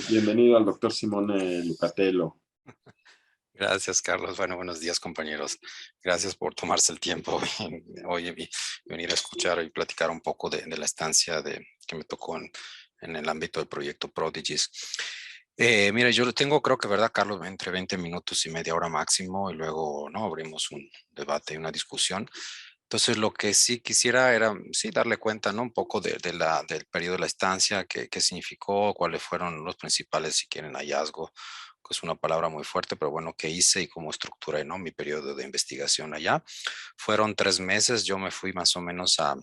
Bienvenido al doctor Simone Lucatello. Gracias, Carlos. Bueno, buenos días, compañeros. Gracias por tomarse el tiempo hoy venir a escuchar y platicar un poco de la estancia que me tocó en el ámbito del proyecto Prodigies. Mira, yo lo tengo, creo que, ¿verdad, Carlos? Entre 20 minutos y media hora máximo y luego, ¿no? Abrimos un debate y una discusión. Entonces, lo que sí quisiera era, sí, darle cuenta, ¿no? Un poco del periodo de la estancia, qué significó, cuáles fueron los principales, si quieren, hallazgos, que es una palabra muy fuerte, pero bueno, qué hice y cómo estructuré, ¿no? Mi periodo de investigación allá. Fueron 3 meses, yo me fui más o menos a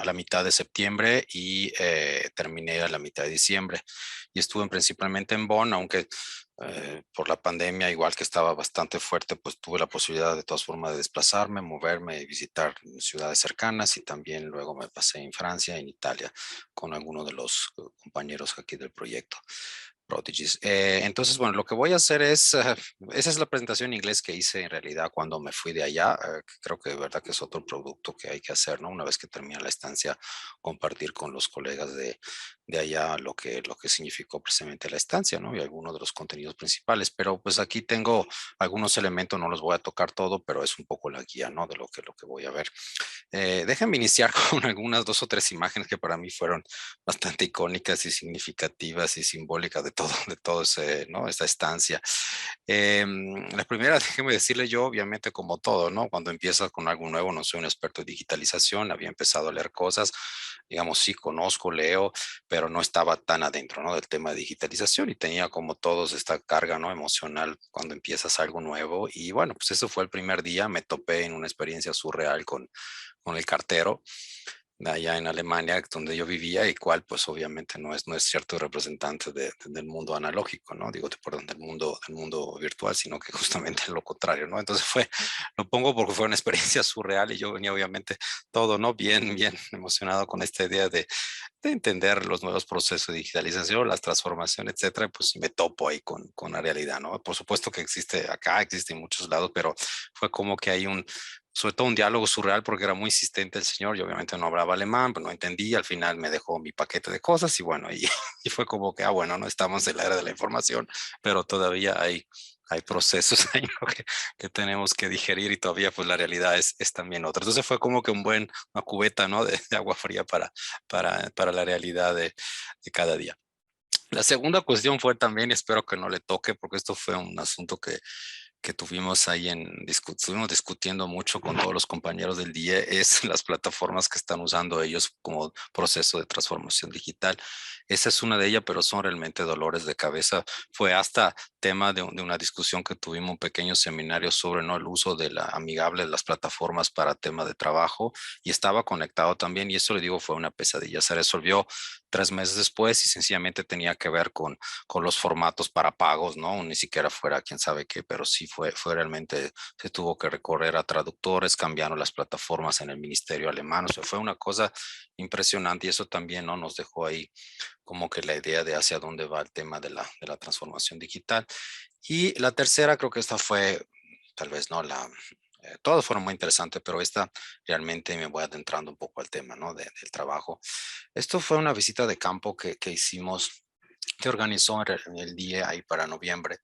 la mitad de septiembre y terminé a la mitad de diciembre. Y estuve principalmente en Bonn, aunque por la pandemia, igual que estaba bastante fuerte, pues tuve la posibilidad de todas formas de desplazarme, moverme y visitar ciudades cercanas y también luego me pasé en Francia, en Italia, con algunos de los compañeros aquí del proyecto. Prodigies. Entonces, bueno, lo que voy a hacer es, esa es la presentación en inglés que hice en realidad cuando me fui de allá. Creo que de verdad que es otro producto que hay que hacer, ¿no? Una vez que termina la estancia, compartir con los colegas de allá lo que significó precisamente la estancia, ¿no? Y algunos de los contenidos principales. Pero pues aquí tengo algunos elementos, no los voy a tocar todo, pero es un poco la guía, ¿no? De lo que voy a ver. Déjenme iniciar con algunas 2 o 3 imágenes que para mí fueron bastante icónicas y significativas y simbólicas de todo ese, ¿no? Esta estancia. La primera, déjeme decirle yo, obviamente como todo, ¿no? Cuando empiezas con algo nuevo, no soy un experto en digitalización, había empezado a leer cosas, digamos, sí conozco, leo, pero no estaba tan adentro, ¿no? Del tema de digitalización y tenía como todos esta carga, ¿no? Emocional cuando empiezas algo nuevo y bueno, pues eso fue el primer día, me topé en una experiencia surreal con el cartero de allá en Alemania, donde yo vivía, y cual pues obviamente no es cierto representante del mundo analógico, ¿no? Digo, perdón, del mundo virtual, sino que justamente lo contrario, ¿no? Entonces lo pongo porque fue una experiencia surreal y yo venía obviamente todo, ¿no? Bien, bien emocionado con esta idea de entender los nuevos procesos de digitalización, las transformaciones, etcétera, y pues me topo ahí con la realidad, ¿no? Por supuesto que existe acá, existe en muchos lados, pero fue como que hay sobre todo un diálogo surreal porque era muy insistente el señor, yo obviamente no hablaba alemán, pero no entendí, al final me dejó mi paquete de cosas y bueno, y fue como que, bueno, no estamos en la era de la información, pero todavía hay procesos ahí, ¿no? que tenemos que digerir y todavía pues la realidad es también otra. Entonces fue como que una cubeta, ¿no? De agua fría para la realidad de cada día. La segunda cuestión fue también, espero que no le toque, porque esto fue un asunto que tuvimos ahí estuvimos discutiendo mucho con todos los compañeros del día, es las plataformas que están usando ellos como proceso de transformación digital. Esa es una de ellas, pero son realmente dolores de cabeza. Fue hasta tema de una discusión que tuvimos, un pequeño seminario sobre, ¿no? El uso de la amigable de las plataformas para tema de trabajo y estaba conectado también y eso le digo fue una pesadilla. Se resolvió 3 meses después y sencillamente tenía que ver con los formatos para pagos, ¿no? Ni siquiera fuera quién sabe qué, pero sí fue realmente, se tuvo que recorrer a traductores, cambiaron las plataformas en el ministerio alemán, o sea, fue una cosa impresionante y eso también, ¿no? Nos dejó ahí como que la idea de hacia dónde va el tema de la transformación digital. Y la tercera, creo que esta fue, tal vez no todas fueron muy interesantes, pero esta realmente me voy adentrando un poco al tema, ¿no? Del trabajo. Esto fue una visita de campo que hicimos, que organizó en el día ahí para noviembre,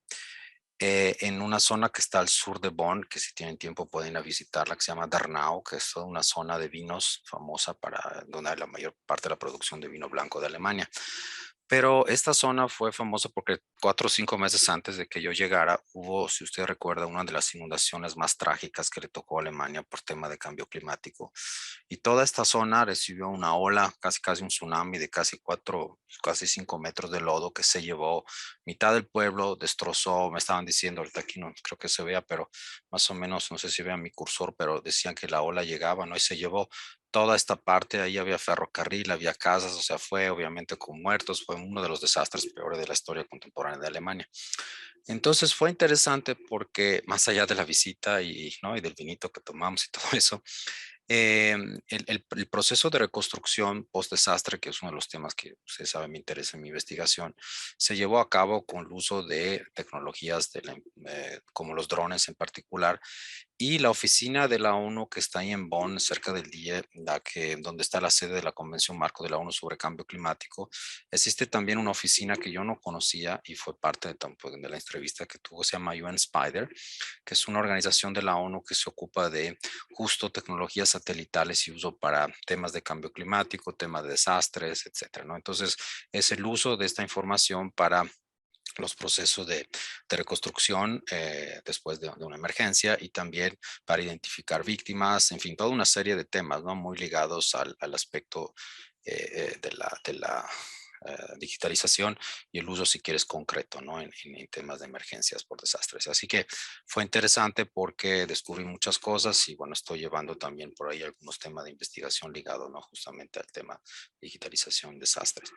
en una zona que está al sur de Bonn, que si tienen tiempo pueden ir a visitarla, que se llama Dernau, que es una zona de vinos famosa para donde hay la mayor parte de la producción de vino blanco de Alemania. Pero esta zona fue famosa porque 4 o 5 meses antes de que yo llegara, hubo, si usted recuerda, una de las inundaciones más trágicas que le tocó a Alemania por tema de cambio climático. Y toda esta zona recibió una ola, casi casi un tsunami de casi 5 metros de lodo que se llevó mitad del pueblo, destrozó, me estaban diciendo, ahorita aquí no creo que se vea, pero más o menos, no sé si vean mi cursor, pero decían que la ola llegaba, ¿no? Y se llevó toda esta parte, ahí había ferrocarril, había casas, o sea, fue obviamente con muertos, fue uno de los desastres peores de la historia contemporánea de Alemania. Entonces fue interesante porque más allá de la visita ¿no? y del vinito que tomamos y todo eso, el proceso de reconstrucción post-desastre, que es uno de los temas que usted sabe me interesa en mi investigación, se llevó a cabo con el uso de tecnologías como los drones en particular, y la oficina de la ONU que está ahí en Bonn, cerca del DIE, donde está la sede de la Convención Marco de la ONU sobre Cambio Climático. Existe también una oficina que yo no conocía y fue parte de la entrevista que tuvo, se llama UN Spider, que es una organización de la ONU que se ocupa de justo tecnologías satelitales y uso para temas de cambio climático, temas de desastres, etcétera, ¿no? Entonces, es el uso de esta información para los procesos de reconstrucción después de una emergencia y también para identificar víctimas, en fin, toda una serie de temas, ¿no? Muy ligados al aspecto de la digitalización y el uso, si quieres, concreto, ¿no? En temas de emergencias por desastres. Así que fue interesante porque descubrí muchas cosas y bueno, estoy llevando también por ahí algunos temas de investigación ligados, ¿no? Justamente al tema digitalización, desastres.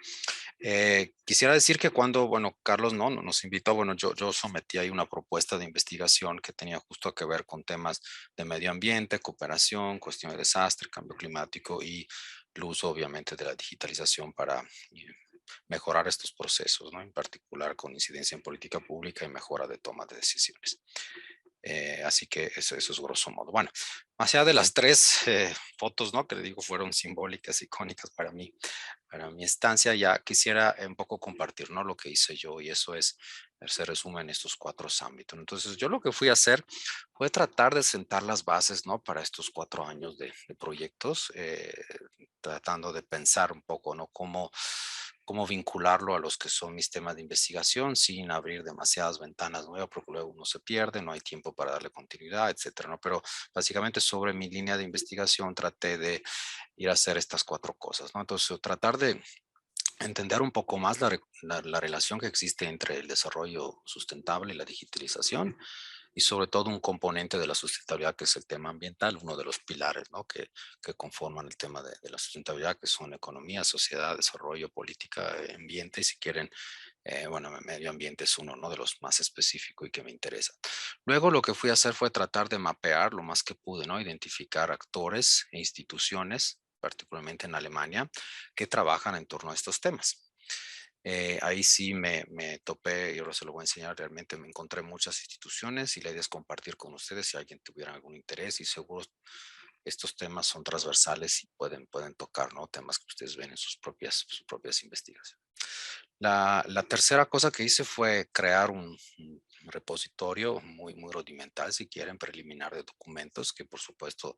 Quisiera decir que cuando, bueno, Carlos no nos invitó, bueno, yo sometí ahí una propuesta de investigación que tenía justo que ver con temas de medio ambiente, cooperación, cuestión de desastre, cambio climático y el uso, obviamente, de la digitalización para mejorar estos procesos, ¿no? En particular con incidencia en política pública y mejora de toma de decisiones. Así que eso es grosso modo. Bueno, más allá de las tres fotos, ¿no? Que le digo fueron simbólicas, icónicas para mi estancia, ya quisiera un poco compartir, ¿no? Lo que hice yo y eso se resume en estos cuatro ámbitos. Entonces, yo lo que fui a hacer fue tratar de sentar las bases, ¿no? Para estos 4 años de proyectos, tratando de pensar un poco, ¿no? Cómo vincularlo a los que son mis temas de investigación sin abrir demasiadas ventanas nuevas, porque luego uno se pierde, no hay tiempo para darle continuidad, etcétera, ¿no? Pero básicamente sobre mi línea de investigación traté de ir a hacer estas cuatro cosas, ¿no? Entonces, tratar de entender un poco más la relación que existe entre el desarrollo sustentable y la digitalización y sobre todo un componente de la sustentabilidad que es el tema ambiental, uno de los pilares, ¿no? que conforman el tema de la sustentabilidad, que son economía, sociedad, desarrollo, política, ambiente, y si quieren, bueno, medio ambiente es uno, ¿no? De los más específicos y que me interesa. Luego lo que fui a hacer fue tratar de mapear lo más que pude, ¿no? Identificar actores e instituciones, particularmente en Alemania, que trabajan en torno a estos temas. Ahí sí me topé, y ahora se lo voy a enseñar, realmente me encontré muchas instituciones y la idea es compartir con ustedes si alguien tuviera algún interés y seguro estos temas son transversales y pueden tocar, ¿no? Temas que ustedes ven en sus propias investigaciones. La tercera cosa que hice fue crear un repositorio muy rudimental, si quieren, preliminar de documentos que por supuesto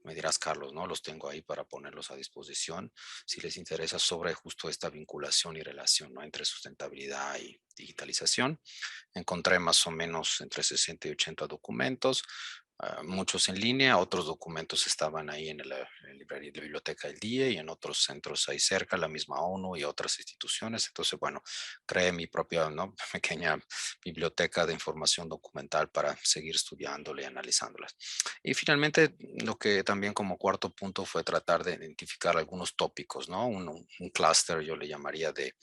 me dirás, Carlos, ¿no? Los tengo ahí para ponerlos a disposición si les interesa sobre justo esta vinculación y relación, ¿no? Entre sustentabilidad y digitalización. Encontré más o menos entre 60 y 80 documentos, muchos en línea, otros documentos estaban ahí en la librería de biblioteca del día y en otros centros ahí cerca, la misma ONU y otras instituciones. Entonces, bueno, creé mi propia, ¿no? Pequeña biblioteca de información documental para seguir estudiándola y analizándolas. Y finalmente, lo que también como cuarto punto fue tratar de identificar algunos tópicos, ¿no? Un clúster, yo le llamaría de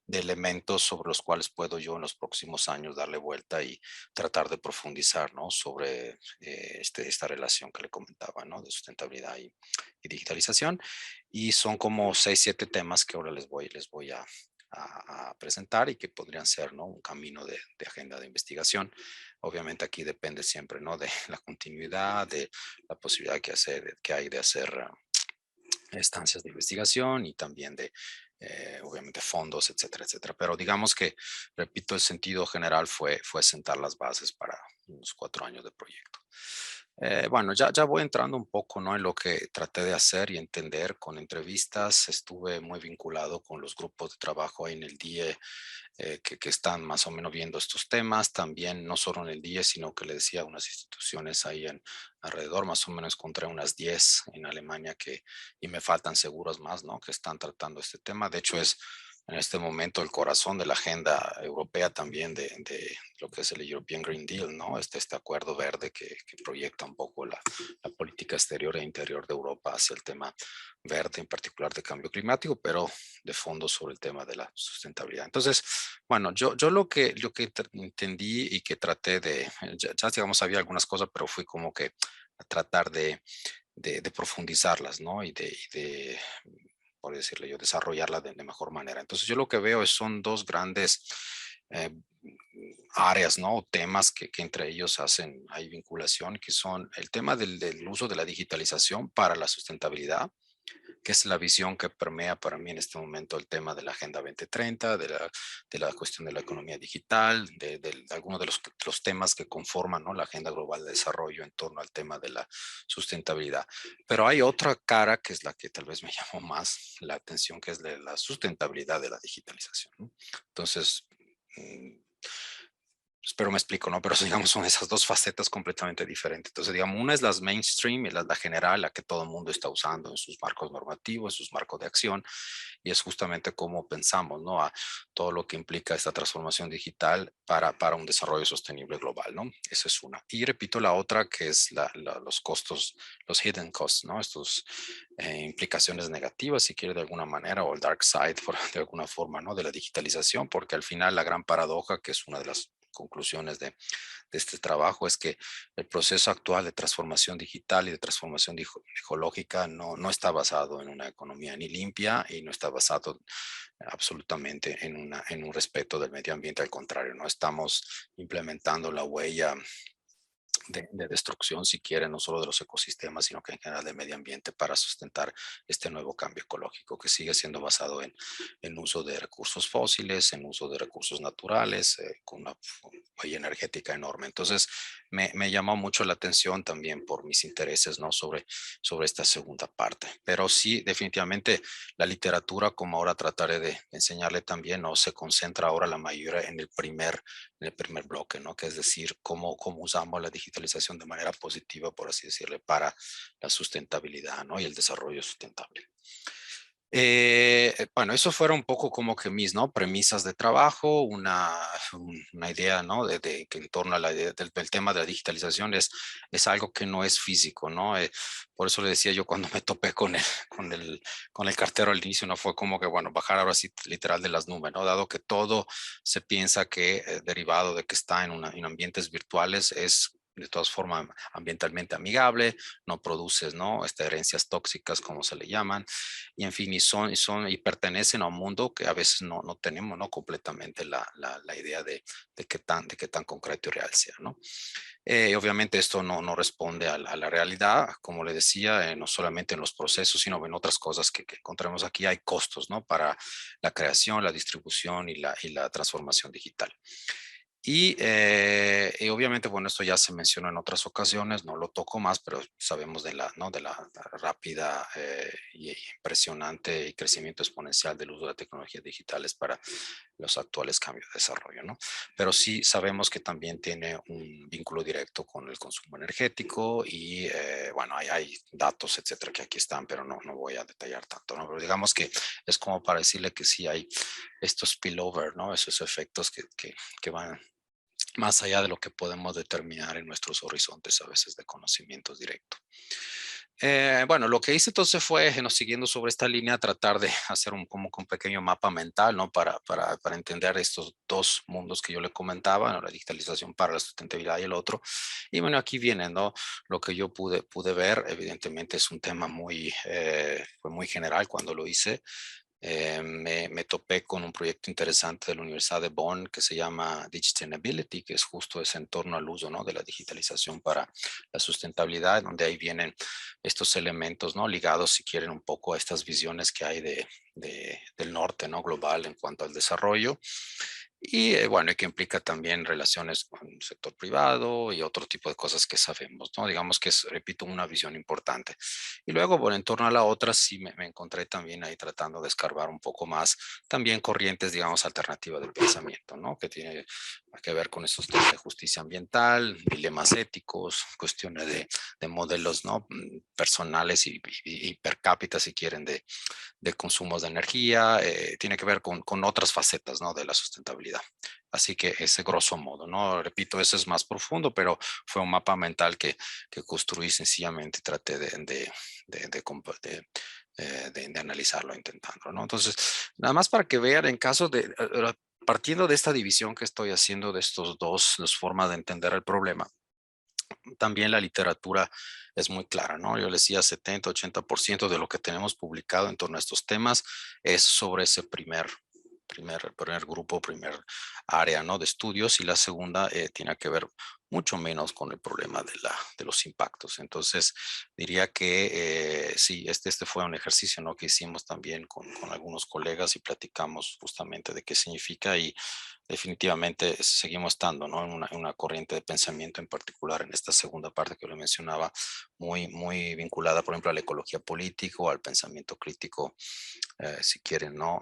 elementos sobre los cuales puedo yo en los próximos años darle vuelta y tratar de profundizar, ¿no? Sobre esta relación que le comentaba, ¿no? De sustentabilidad y digitalización. Y son como 6, 7 temas que ahora les voy a presentar y que podrían ser, ¿no? Un camino de agenda de investigación. Obviamente aquí depende siempre, ¿no? De la continuidad, de la posibilidad que hay de hacer estancias de investigación y también de, obviamente, fondos, etcétera, etcétera. Pero digamos que, repito, el sentido general fue sentar las bases para unos 4 años de proyecto. Bueno, ya voy entrando un poco, ¿no? En lo que traté de hacer y entender con entrevistas. Estuve muy vinculado con los grupos de trabajo ahí en el DIE que están más o menos viendo estos temas. También no solo en el DIE, sino que le decía a unas instituciones ahí alrededor, más o menos encontré unas 10 en Alemania y me faltan seguros más, ¿no? Que están tratando este tema. De hecho, es en este momento el corazón de la agenda europea también de lo que es el European Green Deal, ¿no? Este acuerdo verde que proyecta un poco la política exterior e interior de Europa hacia el tema verde, en particular de cambio climático, pero de fondo sobre el tema de la sustentabilidad. Entonces, bueno, yo lo que entendí y que traté ya digamos, había algunas cosas, pero fui como que a tratar de profundizarlas, ¿no? Y de, por decirle yo, desarrollarla de mejor manera. Entonces, yo lo que veo son dos grandes áreas, ¿no? O temas que entre ellos hay vinculación, que son el tema del uso de la digitalización para la sustentabilidad, que es la visión que permea para mí en este momento el tema de la Agenda 2030, de la cuestión de la economía digital, de algunos de los temas que conforman, ¿no?, la Agenda Global de Desarrollo en torno al tema de la sustentabilidad. Pero hay otra cara que es la que tal vez me llamó más la atención, que es la sustentabilidad de la digitalización, ¿no? Entonces, espero me explico, ¿no? Pero digamos, son esas dos facetas completamente diferentes. Entonces, digamos, una es la mainstream y la general, la que todo el mundo está usando en sus marcos normativos, en sus marcos de acción, y es justamente cómo pensamos, ¿no?, a todo lo que implica esta transformación digital para un desarrollo sostenible global, ¿no? Esa es una. Y repito, la otra, que es los costos, los hidden costs, ¿no? Estos implicaciones negativas, si quiere, de alguna manera, o el dark side, de alguna forma, ¿no?, de la digitalización, porque al final la gran paradoja, que es una de las conclusiones de este trabajo, es que el proceso actual de transformación digital y de transformación ecológica no está basado en una economía ni limpia y no está basado absolutamente en un respeto del medio ambiente. Al contrario, no estamos implementando la huella de destrucción, si quiere, no solo de los ecosistemas, sino que en general del medio ambiente, para sustentar este nuevo cambio ecológico, que sigue siendo basado en uso de recursos fósiles, en uso de recursos naturales, con una huella energética enorme. Entonces, me llamó mucho la atención también por mis intereses, ¿no?, sobre esta segunda parte. Pero sí, definitivamente, la literatura, como ahora trataré de enseñarle también, no se concentra ahora la mayoría en el primer bloque, ¿no?, que es decir, cómo usamos la digitalización de manera positiva, por así decirle, para la sustentabilidad, ¿no?, y el desarrollo sustentable. Bueno, eso fuera un poco como que mis, ¿no?, premisas de trabajo, una idea, ¿no?, que en torno a la idea del tema de la digitalización es algo que no es físico, ¿no? Por eso le decía yo, cuando me topé con el cartero al inicio, no fue como que, bueno, bajar ahora sí literal de las nubes, ¿no? Dado que todo se piensa que derivado de que está en ambientes virtuales, es de todas formas ambientalmente amigable, no produces, ¿no?, herencias tóxicas, como se le llaman, y en fin, y pertenecen a un mundo que a veces no tenemos, ¿no?, completamente la idea de qué tan concreto y real sea, ¿no? Obviamente esto no responde a la realidad, como le decía, no solamente en los procesos, sino en otras cosas que encontramos aquí. Hay costos, ¿no?, para la creación, la distribución y la transformación digital. Y obviamente, bueno, esto ya se mencionó en otras ocasiones, no lo toco más, pero sabemos ¿no?, de la rápida y impresionante y crecimiento exponencial del uso de tecnologías digitales para los actuales cambios de desarrollo, ¿no? Pero sí sabemos que también tiene un vínculo directo con el consumo energético y, bueno, hay datos, etcétera, que aquí están, pero no voy a detallar tanto, ¿no? Pero digamos que es como para decirle que sí hay estos spillover, ¿no? Esos efectos que van más allá de lo que podemos determinar en nuestros horizontes a veces de conocimientos directos. Bueno, lo que hice entonces fue, ¿no?, siguiendo sobre esta línea, tratar de hacer como que un pequeño mapa mental, ¿no?, para entender estos dos mundos que yo le comentaba, ¿no?, la digitalización para la sustentabilidad y el otro. Y bueno, aquí viene, ¿no?, lo que yo pude ver. Evidentemente es un tema fue muy general cuando lo hice. Me topé con un proyecto interesante de la Universidad de Bonn que se llama Digitalizability, que es justo ese entorno al uso, ¿no?, de la digitalización para la sustentabilidad, donde ahí vienen estos elementos, ¿no?, ligados, si quieren, un poco a estas visiones que hay del norte, ¿no?, global en cuanto al desarrollo. Y bueno, y que implica también relaciones con el sector privado y otro tipo de cosas que sabemos, ¿no? Digamos que es, repito, una visión importante. Y luego, bueno, en torno a la otra, sí me encontré también ahí tratando de escarbar un poco más, también corrientes, digamos, alternativas de pensamiento, ¿no?, que tiene que ver con esos temas de justicia ambiental, dilemas éticos, cuestiones de modelos, ¿no?, personales y per cápita, si quieren, de consumos de energía. Tiene que ver con otras facetas, ¿no?, de la sustentabilidad. Así que ese grosso modo, ¿no? Repito, ese es más profundo, pero fue un mapa mental que construí sencillamente y traté de analizarlo intentando, ¿no? Entonces, nada más para que vean, en caso partiendo de esta división que estoy haciendo de estos dos formas de entender el problema, también la literatura es muy clara, ¿no? Yo les decía, 70-80% de lo que tenemos publicado en torno a estos temas es sobre ese primer primer grupo, primer área, ¿no?, de estudios, y la segunda tiene que ver mucho menos con el problema de los impactos. Entonces, diría que sí, este fue un ejercicio, ¿no?, que hicimos también con algunos colegas y platicamos justamente de qué significa, y definitivamente seguimos estando, ¿no?, en una corriente de pensamiento en particular en esta segunda parte que le mencionaba, muy vinculada, por ejemplo, a la ecología política o al pensamiento crítico, si quieren, ¿no?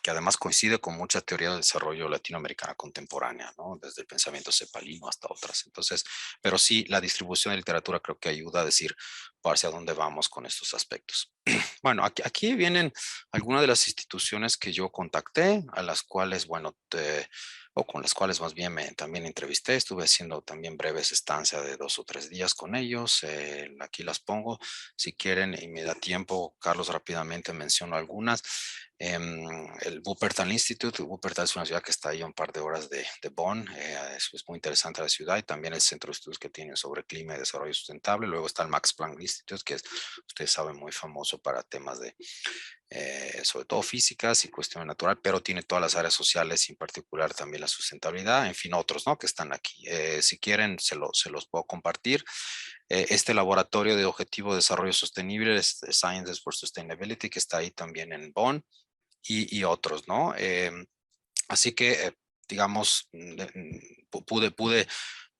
Que además coincide con mucha teoría del desarrollo latinoamericana contemporánea, ¿no?, desde el pensamiento cepalino hasta otras. Entonces, pero sí, la distribución de literatura creo que ayuda a decir hacia dónde vamos con estos aspectos. Bueno, aquí vienen algunas de las instituciones que yo contacté, a las cuales, bueno, o con las cuales más bien también entrevisté. Estuve haciendo también breves estancias de 2 o 3 días con ellos. Aquí las pongo. Si quieren y me da tiempo, Carlos, rápidamente menciono algunas. El Wuppertal Institute. Wuppertal es una ciudad que está ahí a un par de horas de Bonn. Es muy interesante la ciudad, y también el centro de estudios que tienen sobre clima y desarrollo sustentable. Luego está el Max Planck Institute, que es, ustedes saben, muy famoso para temas de sobre todo físicas y cuestión natural, pero tiene todas las áreas sociales y en particular también la sustentabilidad, en fin, otros, ¿no?, que están aquí. Si quieren, se los puedo compartir. Este laboratorio de objetivo de desarrollo sostenible es Sciences for Sustainability, que está ahí también en Bonn, y otros, ¿no? Así que, digamos, pude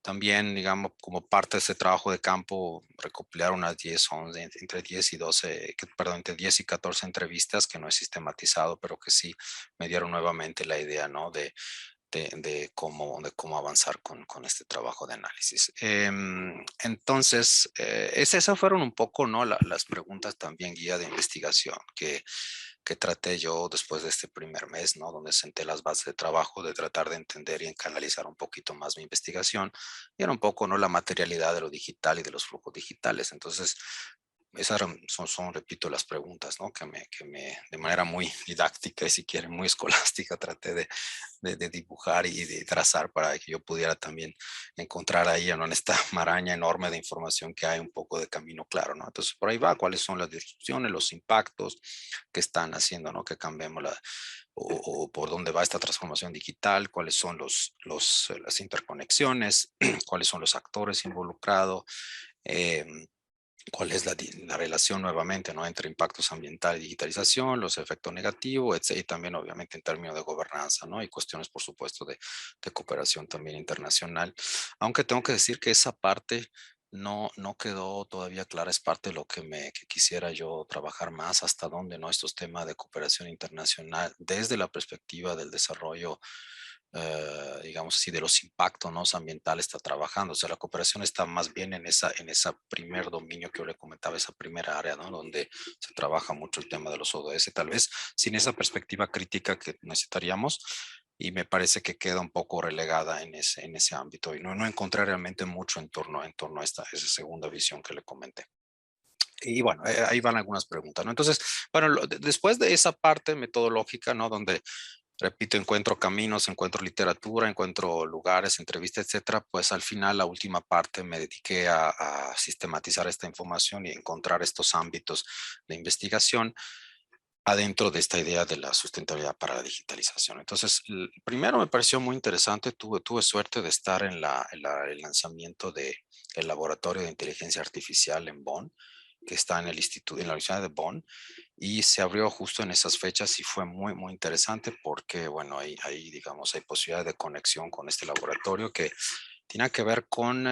también, digamos, como parte de ese trabajo de campo, recopilar unas 10, 11, entre 10 y 12, perdón, entre 10 y 14 entrevistas que no he sistematizado, pero que sí me dieron nuevamente la idea, ¿no?, de cómo avanzar con este trabajo de análisis. Entonces, esas fueron un poco, ¿no?, las preguntas también guía de investigación que traté yo después de este primer mes, ¿no?, donde senté las bases de trabajo, de tratar de entender y canalizar un poquito más mi investigación, y era un poco, ¿no?, la materialidad de lo digital y de los flujos digitales. Entonces, esas repito, las preguntas, ¿no?, de manera muy didáctica y, si quieren, muy escolástica, traté de dibujar y de trazar para que yo pudiera también encontrar ahí, ¿no?, en esta maraña enorme de información que hay, un poco de camino claro, ¿no? Entonces, por ahí va, cuáles son las disrupciones, los impactos que están haciendo, ¿no?, que cambiemos o por dónde va esta transformación digital, cuáles son las interconexiones, cuáles son los actores involucrados, eh, cuál es la relación nuevamente, ¿no?, entre impactos ambiental y digitalización, los efectos negativos, etc. Y también, obviamente, en términos de gobernanza, ¿no?, y cuestiones, por supuesto, de cooperación también internacional. Aunque tengo que decir que esa parte no quedó todavía clara, es parte de lo que quisiera yo trabajar más, hasta dónde, ¿no?, estos temas de cooperación internacional desde la perspectiva del desarrollo, digamos así, de los impactos, ¿no?, ambientales está trabajando. O sea, la cooperación está más bien en esa primer dominio que yo le comentaba, esa primera área, ¿no?, donde se trabaja mucho el tema de los ODS, tal vez sin esa perspectiva crítica que necesitaríamos, y me parece que queda un poco relegada en ese ámbito, y no encontré realmente mucho en torno a esa segunda visión que le comenté. Y bueno, ahí van algunas preguntas, ¿no? Entonces, bueno, después de esa parte metodológica, ¿no?, donde, repito, encuentro caminos, encuentro literatura, encuentro lugares, entrevistas, etcétera, pues al final, la última parte, me dediqué a sistematizar esta información y encontrar estos ámbitos de investigación adentro de esta idea de la sustentabilidad para la digitalización. Entonces, primero me pareció muy interesante, tuve suerte de estar el lanzamiento del Laboratorio de Inteligencia Artificial en Bonn, que está en en la Universidad de Bonn, y se abrió justo en esas fechas, y fue muy interesante porque, bueno, digamos, hay posibilidad de conexión con este laboratorio que tiene que ver con,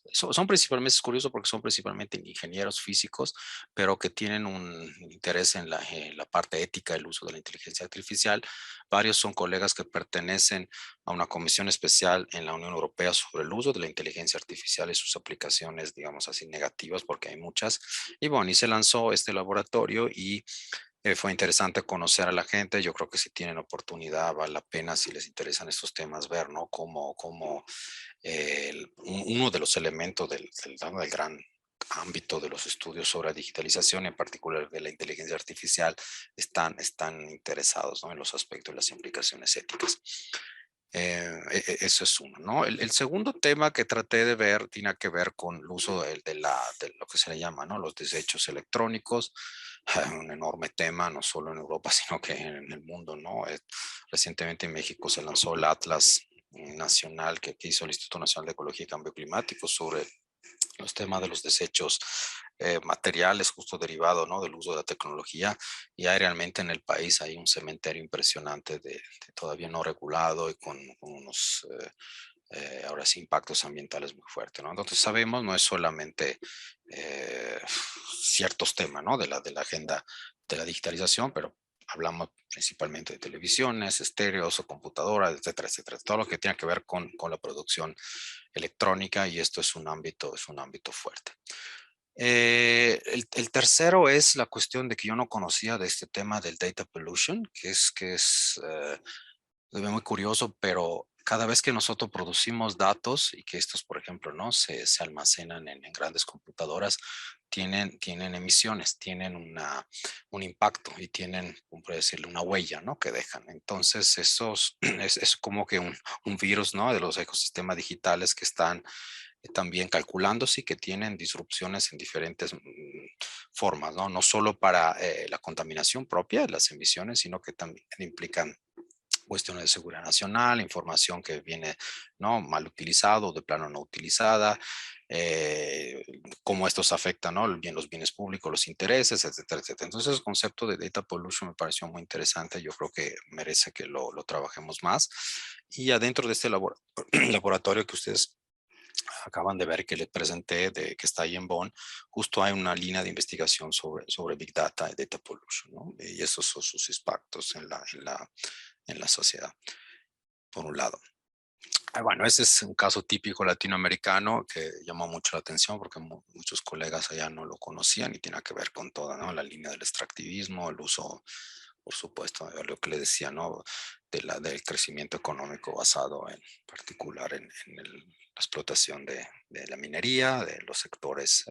son principalmente, es curioso porque son principalmente ingenieros físicos, pero que tienen un interés en la parte ética del uso de la inteligencia artificial. Varios son colegas que pertenecen a una comisión especial en la Unión Europea sobre el uso de la inteligencia artificial y sus aplicaciones, digamos así, negativas, porque hay muchas. Y bueno, y se lanzó este laboratorio, y fue interesante conocer a la gente. Yo creo que si tienen oportunidad, vale la pena, si les interesan estos temas, ver, ¿no?, cómo uno de los elementos del gran ámbito de los estudios sobre la digitalización, en particular de la inteligencia artificial, están interesados, ¿no?, en los aspectos y las implicaciones éticas. Eso es uno, ¿no? El segundo tema que traté de ver tiene que ver con el uso de lo que se le llama, ¿no? Los desechos electrónicos, un enorme tema, no solo en Europa, sino que en el mundo, ¿no? Recientemente en México se lanzó el Atlas nacional que hizo el Instituto Nacional de Ecología y Cambio Climático sobre los temas de los desechos materiales justo derivado, ¿no? Del uso de la tecnología, y hay realmente en el país hay un cementerio impresionante de todavía no regulado y con unos ahora sí impactos ambientales muy fuertes, ¿no? Entonces sabemos, no es solamente eh, ciertos temas, ¿no? De la agenda de la digitalización, pero hablamos principalmente de televisiones, estéreos o computadoras, etcétera, etcétera. Todo lo que tiene que ver con la producción electrónica, y esto es un ámbito fuerte. El tercero es la cuestión de que yo no conocía de este tema del data pollution, que es muy curioso, pero cada vez que nosotros producimos datos y que estos, por ejemplo, ¿no? se almacenan en grandes computadoras, tienen emisiones, tienen un impacto y tienen, como puede decirle, una huella, ¿no? Que dejan. Entonces, esos es como que un virus, ¿no? De los ecosistemas digitales que están también calculándose y que tienen disrupciones en diferentes formas, ¿no? No solo para la contaminación propia de las emisiones, sino que también implican cuestiones de seguridad nacional, información que viene, ¿no? Mal utilizado, de plano no utilizada, cómo estos afectan, ¿no? Bien los bienes públicos, los intereses, etcétera, etcétera. Entonces el concepto de data pollution me pareció muy interesante. Yo creo que merece que lo trabajemos más. Y adentro de este laboratorio que ustedes acaban de ver, que les presenté, que está ahí en Bonn, justo hay una línea de investigación sobre Big Data y Data Pollution, ¿no? Y esos son sus impactos en la sociedad, por un lado. Bueno, ese es un caso típico latinoamericano que llamó mucho la atención porque muchos colegas allá no lo conocían, y tiene que ver con toda, ¿no? La línea del extractivismo, el uso, por supuesto, de lo que le decía, ¿no? Del crecimiento económico basado en particular la explotación de la minería, de los sectores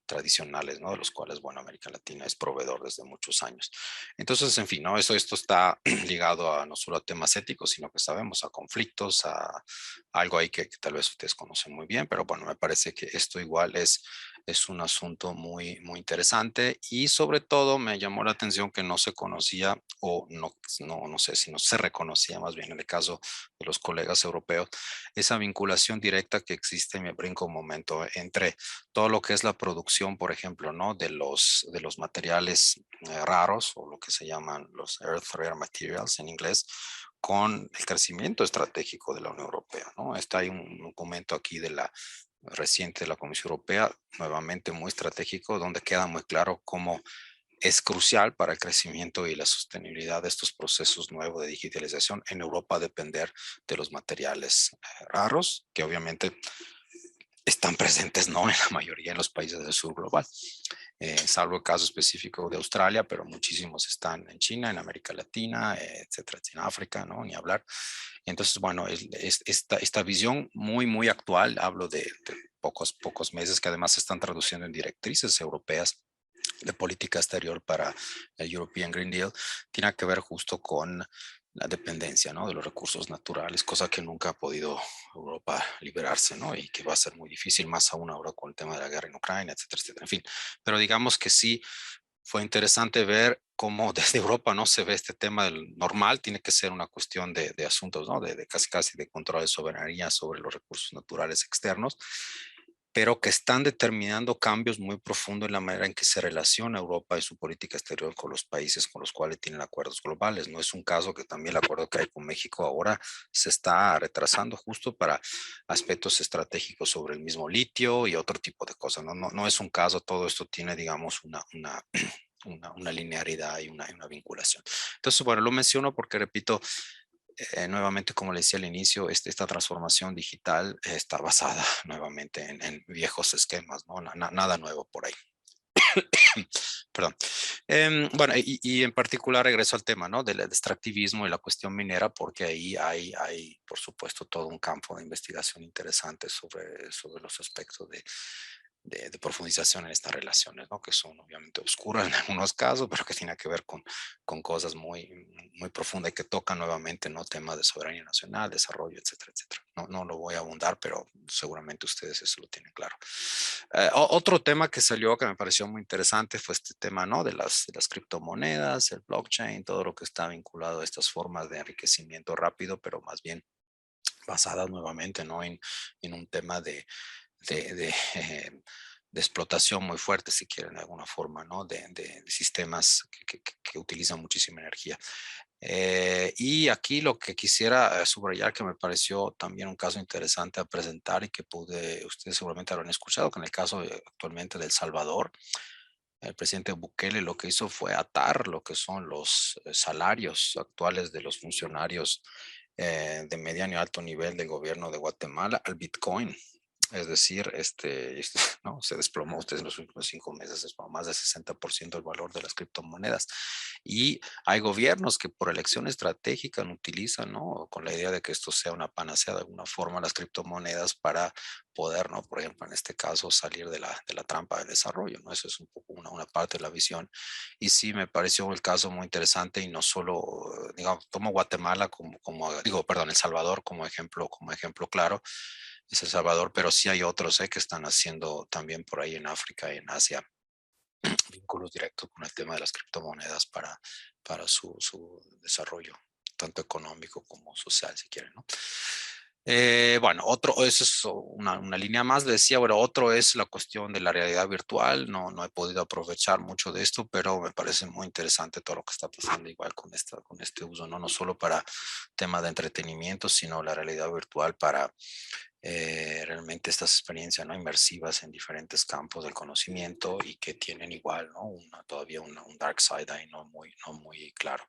tradicionales, ¿no? De los cuales, bueno, América Latina es proveedor desde muchos años. Entonces, en fin, ¿no? Esto está ligado a no solo a temas éticos, sino que sabemos a conflictos, a algo ahí que tal vez ustedes conocen muy bien, pero bueno, me parece que esto igual es un asunto muy, muy interesante, y sobre todo me llamó la atención que no se conocía, o no sé si no se reconocía más bien en el caso de los colegas europeos, esa vinculación directa que existe, me brinco un momento, entre todo lo que es la producción, por ejemplo, ¿no? De los materiales raros, o lo que se llaman los Earth Rare Materials en inglés, con el crecimiento estratégico de la Unión Europea, ¿no? Está ahí un documento aquí reciente de la Comisión Europea, nuevamente muy estratégico, donde queda muy claro cómo es crucial para el crecimiento y la sostenibilidad de estos procesos nuevos de digitalización en Europa depender de los materiales raros, que obviamente están presentes, ¿no? En la mayoría de los países del sur global, salvo el caso específico de Australia, pero muchísimos están en China, en América Latina, etcétera, en África, ¿no? Ni hablar. Entonces, bueno, esta visión muy, muy actual, hablo de pocos meses, que además se están traduciendo en directrices europeas de política exterior para el European Green Deal, tiene que ver justo con la dependencia, ¿no? De los recursos naturales, cosa que nunca ha podido Europa liberarse, ¿no? Y que va a ser muy difícil, más aún ahora con el tema de la guerra en Ucrania, etcétera, etcétera. En fin, pero digamos que sí fue interesante ver cómo desde Europa no se ve este tema del normal, tiene que ser una cuestión de asuntos, ¿no? De casi casi de control de soberanía sobre los recursos naturales externos, pero que están determinando cambios muy profundos en la manera en que se relaciona Europa y su política exterior con los países con los cuales tienen acuerdos globales. No es un caso que también el acuerdo que hay con México ahora se está retrasando justo para aspectos estratégicos sobre el mismo litio y otro tipo de cosas. No es un caso, todo esto tiene, digamos, una linearidad y una vinculación. Entonces, bueno, lo menciono porque, repito, nuevamente, como le decía al inicio, esta transformación digital está basada nuevamente en viejos esquemas, ¿no? Nada nuevo por ahí. Perdón. Bueno, y en particular regreso al tema, ¿no? Del extractivismo y la cuestión minera, porque ahí hay, por supuesto, todo un campo de investigación interesante sobre los aspectos de profundización en estas relaciones, ¿no? Que son obviamente oscuras en algunos casos, pero que tienen que ver con cosas muy profundas y que tocan nuevamente, ¿no? Temas de soberanía nacional, desarrollo, etcétera, etcétera. No lo voy a abundar, pero seguramente ustedes eso lo tienen claro. Otro tema que salió que me pareció muy interesante fue este tema, ¿no? De las criptomonedas, el blockchain, todo lo que está vinculado a estas formas de enriquecimiento rápido, pero más bien basadas nuevamente, ¿no? En un tema de explotación muy fuerte, si quieren, de alguna forma, ¿no? De sistemas que utilizan muchísima energía. Y aquí lo que quisiera subrayar, que me pareció también un caso interesante a presentar y que ustedes seguramente habrán escuchado, que en el caso actualmente de El Salvador, el presidente Bukele lo que hizo fue atar lo que son los salarios actuales de los funcionarios de mediano y alto nivel del gobierno de Guatemala al Bitcoin. Es decir, ¿no? Se desplomó ustedes en los últimos 5 meses, desplomó más del 60% el valor de las criptomonedas. Y hay gobiernos que por elección estratégica no utilizan, ¿no? Con la idea de que esto sea una panacea de alguna forma, las criptomonedas para poder, ¿no? Por ejemplo, en este caso, salir de la trampa del desarrollo, ¿no? Eso es un poco una parte de la visión. Y sí, me pareció el caso muy interesante y no solo, digamos, tomo Guatemala El Salvador como ejemplo claro, es El Salvador, pero sí hay otros que están haciendo también por ahí en África y en Asia vínculos directos con el tema de las criptomonedas para su desarrollo, tanto económico como social, si quieren, ¿no? Bueno, eso es una línea más, decía, bueno, otro es la cuestión de la realidad virtual, no he podido aprovechar mucho de esto, pero me parece muy interesante todo lo que está pasando igual con este uso, no solo para temas de entretenimiento, sino la realidad virtual para realmente estas experiencias, ¿no? Inmersivas en diferentes campos del conocimiento y que tienen igual, ¿no? Todavía un dark side ahí no muy claro.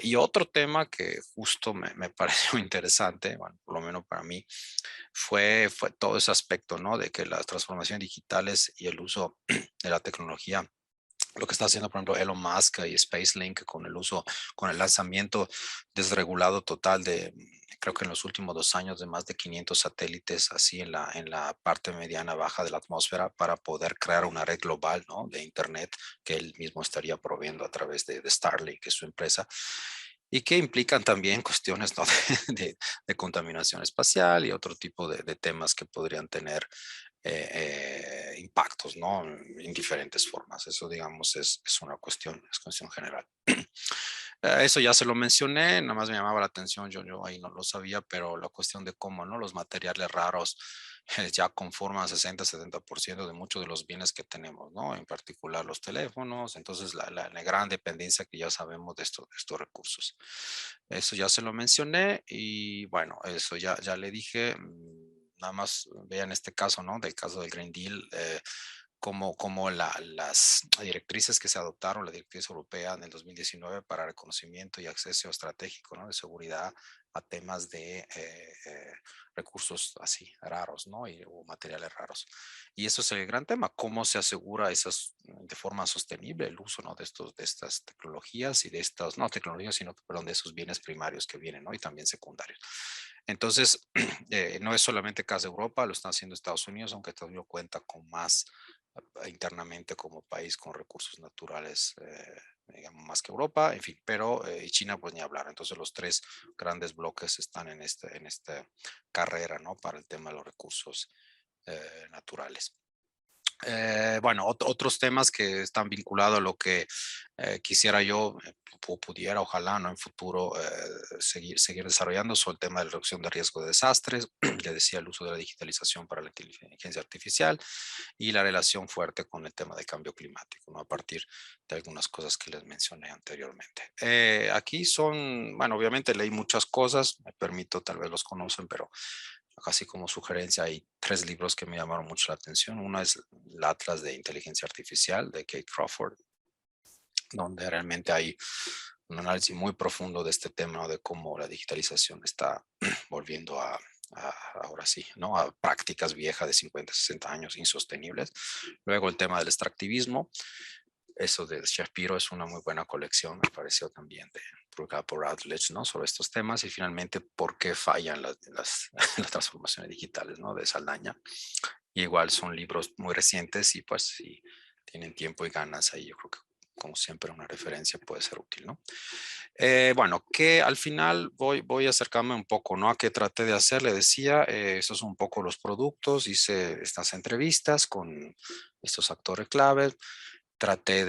Y otro tema que justo me pareció interesante, bueno, por lo menos para mí, fue todo ese aspecto, ¿no? De que las transformaciones digitales y el uso de la tecnología, lo que está haciendo, por ejemplo, Elon Musk y SpaceLink con el lanzamiento desregulado total creo que en los últimos 2 años, de más de 500 satélites así en la parte mediana baja de la atmósfera para poder crear una red global, ¿no? De Internet que él mismo estaría proviendo a través de Starlink, que es su empresa, y que implican también cuestiones, ¿no? de contaminación espacial y otro tipo de temas que podrían tener impactos, ¿no? En diferentes formas. Eso, digamos, es una cuestión general. Eso ya se lo mencioné, nada más me llamaba la atención, yo ahí no lo sabía, pero la cuestión de cómo, ¿no? Los materiales raros ya conforman 60-70% de muchos de los bienes que tenemos, ¿no? En particular los teléfonos, entonces la gran dependencia que ya sabemos de estos recursos. Eso ya se lo mencioné y bueno, eso ya le dije. Nada más vean este caso, ¿no? Del caso del Green Deal, como las directrices que se adoptaron, la directriz europea en el 2019 para reconocimiento y acceso estratégico, ¿no? De seguridad a temas de recursos así raros, ¿no? O materiales raros. Y eso es el gran tema, cómo se asegura de forma sostenible el uso, ¿no? De estas tecnologías y de estas, no tecnologías, sino, perdón, de esos bienes primarios que vienen, ¿no? Y también secundarios. Entonces, no es solamente caso de Europa, lo están haciendo Estados Unidos, aunque Estados Unidos cuenta con más internamente como país con recursos naturales, digamos, más que Europa, en fin, pero China pues ni hablar. Entonces los tres grandes bloques están en esta carrera, ¿no? Para el tema de los recursos naturales. Bueno, otros temas que están vinculados a lo que quisiera yo, pudiera, ojalá, ¿no? En futuro seguir desarrollando sobre el tema de la reducción de riesgo de desastres, le decía el uso de la digitalización para la inteligencia artificial y la relación fuerte con el tema del cambio climático, ¿no? A partir de algunas cosas que les mencioné anteriormente. Aquí bueno, obviamente leí muchas cosas, me permito, tal vez los conocen, pero casi como sugerencia, hay 3 libros que me llamaron mucho la atención. Uno es el Atlas de Inteligencia Artificial de Kate Crawford, donde realmente hay un análisis muy profundo de este tema, ¿no? De cómo la digitalización está volviendo ahora sí, ¿no? A prácticas viejas de 50, 60 años insostenibles. Luego el tema del extractivismo. Eso de Shapiro es una muy buena colección, me pareció también, publicada por Routledge, ¿no? Sobre estos temas. Y finalmente, ¿por qué fallan las transformaciones digitales, ¿no? De Saldaña. Y igual son libros muy recientes y pues si tienen tiempo y ganas ahí, yo creo que como siempre una referencia puede ser útil, ¿no? Bueno, que al final voy a acercarme un poco, ¿no? A qué traté de hacer, le decía, esos son un poco los productos, hice estas entrevistas con estos actores claves, traté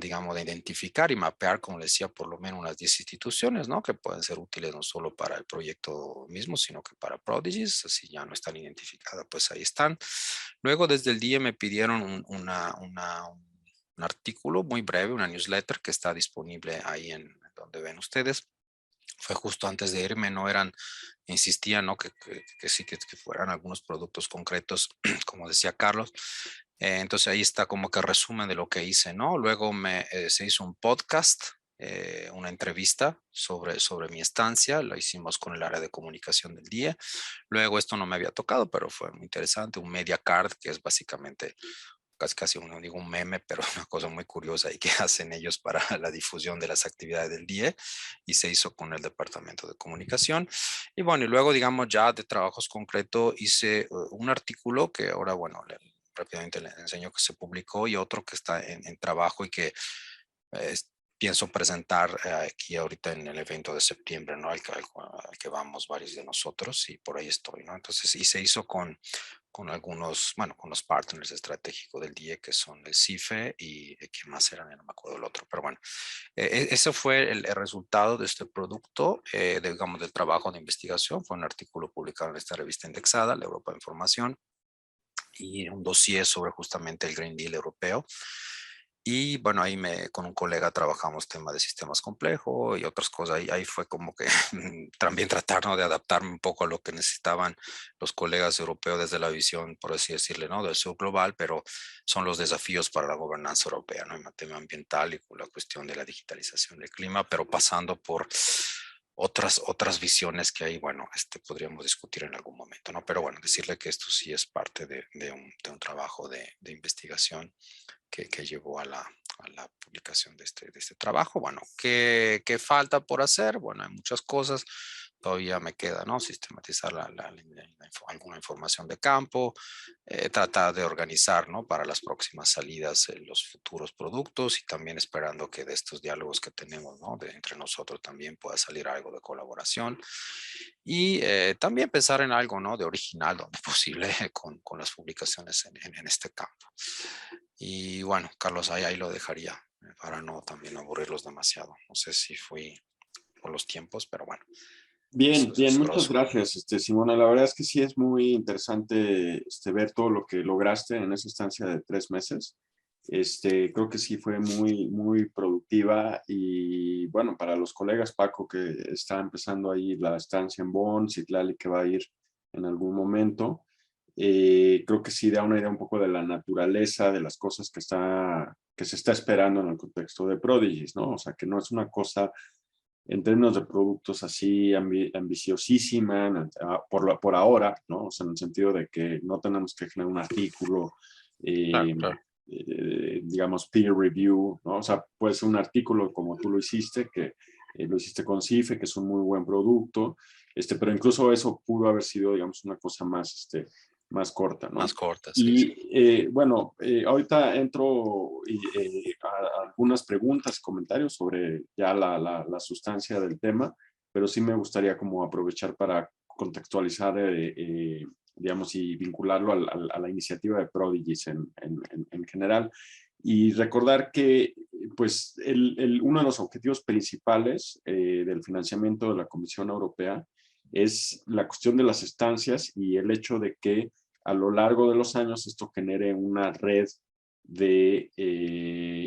digamos, de identificar y mapear, como le decía, por lo menos unas 10 instituciones, ¿no? Que pueden ser útiles no solo para el proyecto mismo, sino que para Prodigies, si ya no están identificadas, pues ahí están. Luego, desde el día me pidieron un artículo muy breve, una newsletter que está disponible ahí en donde ven ustedes. Fue justo antes de irme, no eran, insistían, ¿no? Que sí, que fueran algunos productos concretos, como decía Carlos. Entonces ahí está como que resumen de lo que hice, ¿no? Luego se hizo un podcast, una entrevista sobre mi estancia, lo hicimos con el área de comunicación del día. Luego esto no me había tocado, pero fue muy interesante, un media card, que es básicamente casi no digo un meme, pero una cosa muy curiosa y que hacen ellos para la difusión de las actividades del día, y se hizo con el departamento de comunicación. Y bueno, y luego digamos ya de trabajos concretos hice un artículo que ahora, bueno, rápidamente les enseño, que se publicó, y otro que está en trabajo y que eh, pienso presentar aquí ahorita en el evento de septiembre, ¿no? Al que vamos varios de nosotros, y por ahí estoy, ¿no? Entonces, y se hizo con algunos, bueno, con los partners estratégicos del día, que son el CIFE y ¿quién más era? No me acuerdo el otro, pero bueno, ese fue el resultado de este producto, digamos, del trabajo de investigación. Fue un artículo publicado en esta revista indexada, la Europa de Información, y un dossier sobre justamente el Green Deal europeo. Y bueno, ahí con un colega trabajamos temas de sistemas complejos y otras cosas. Ahí fue como que también tratar, ¿no?, de adaptarme un poco a lo que necesitaban los colegas europeos desde la visión, por así decirle, ¿no?, del sur global, pero son los desafíos para la gobernanza europea, ¿no?, en tema ambiental y con la cuestión de la digitalización del clima, pero pasando por otras visiones que ahí, bueno, podríamos discutir en algún momento, ¿no? Pero bueno, decirle que esto sí es parte de un trabajo de investigación que llevó a la publicación de este trabajo. Bueno, ¿qué falta por hacer? Bueno, hay muchas cosas. Todavía me queda, ¿no?, sistematizar alguna información de campo, tratar de organizar, ¿no?, para las próximas salidas los futuros productos, y también esperando que de estos diálogos que tenemos, ¿no?, entre nosotros también pueda salir algo de colaboración, y también pensar en algo, ¿no?, de original, donde posible, con las publicaciones en este campo. Y bueno, Carlos, ahí lo dejaría, para no también aburrirlos demasiado. No sé si fui por los tiempos, pero bueno, Bien, eso bien, es muchas grosso. gracias, Simona. La verdad es que sí es muy interesante ver todo lo que lograste en esa estancia de 3 meses. Creo que sí fue muy, muy productiva, y bueno, para los colegas, Paco, que está empezando ahí la estancia en Bonn, Citlali, que va a ir en algún momento, creo que sí da una idea un poco de la naturaleza de las cosas que se está esperando en el contexto de Prodigies, ¿no? O sea, que no es una cosa en términos de productos así ambiciosísima por ahora, ¿no? O sea, en el sentido de que no tenemos que generar un artículo, Claro, eh, claro. digamos, peer review, ¿no? O sea, puede ser un artículo como tú lo hiciste, que lo hiciste con CIFE, que es un muy buen producto, pero incluso eso pudo haber sido, digamos, una cosa más corta, Más ¿no? corta, sí, sí. Y bueno, ahorita entro a algunas preguntas, comentarios sobre ya la sustancia del tema, pero sí me gustaría como aprovechar para contextualizar, digamos, y vincularlo a la iniciativa de Prodigies en general. Y recordar que, pues, uno de los objetivos principales del financiamiento de la Comisión Europea es la cuestión de las estancias y el hecho de que a lo largo de los años esto genere una red de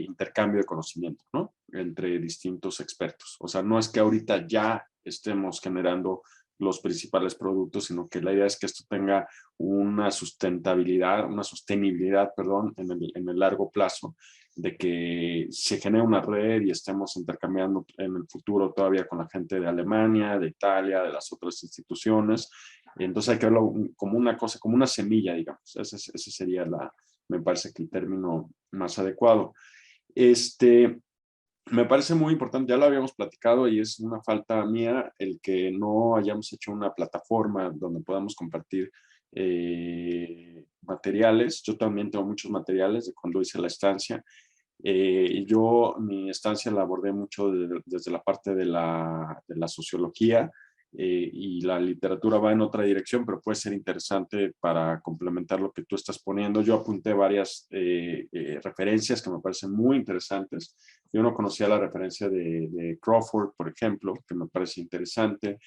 intercambio de conocimiento, ¿no?, entre distintos expertos. O sea, no es que ahorita ya estemos generando los principales productos, sino que la idea es que esto tenga una sostenibilidad, perdón, en el largo plazo, de que se genere una red y estemos intercambiando en el futuro todavía con la gente de Alemania, de Italia, de las otras instituciones. Entonces hay que verlo como una cosa, como una semilla, digamos. Ese sería me parece que el término más adecuado. Me parece muy importante, ya lo habíamos platicado y es una falta mía el que no hayamos hecho una plataforma donde podamos compartir materiales. Yo también tengo muchos materiales de cuando hice la estancia. Mi estancia la abordé mucho desde la parte de la sociología, y la literatura va en otra dirección, pero puede ser interesante para complementar lo que tú estás poniendo. Yo apunté varias referencias que me parecen muy interesantes. Yo no conocía la referencia de Crawford, por ejemplo, que me parece interesante.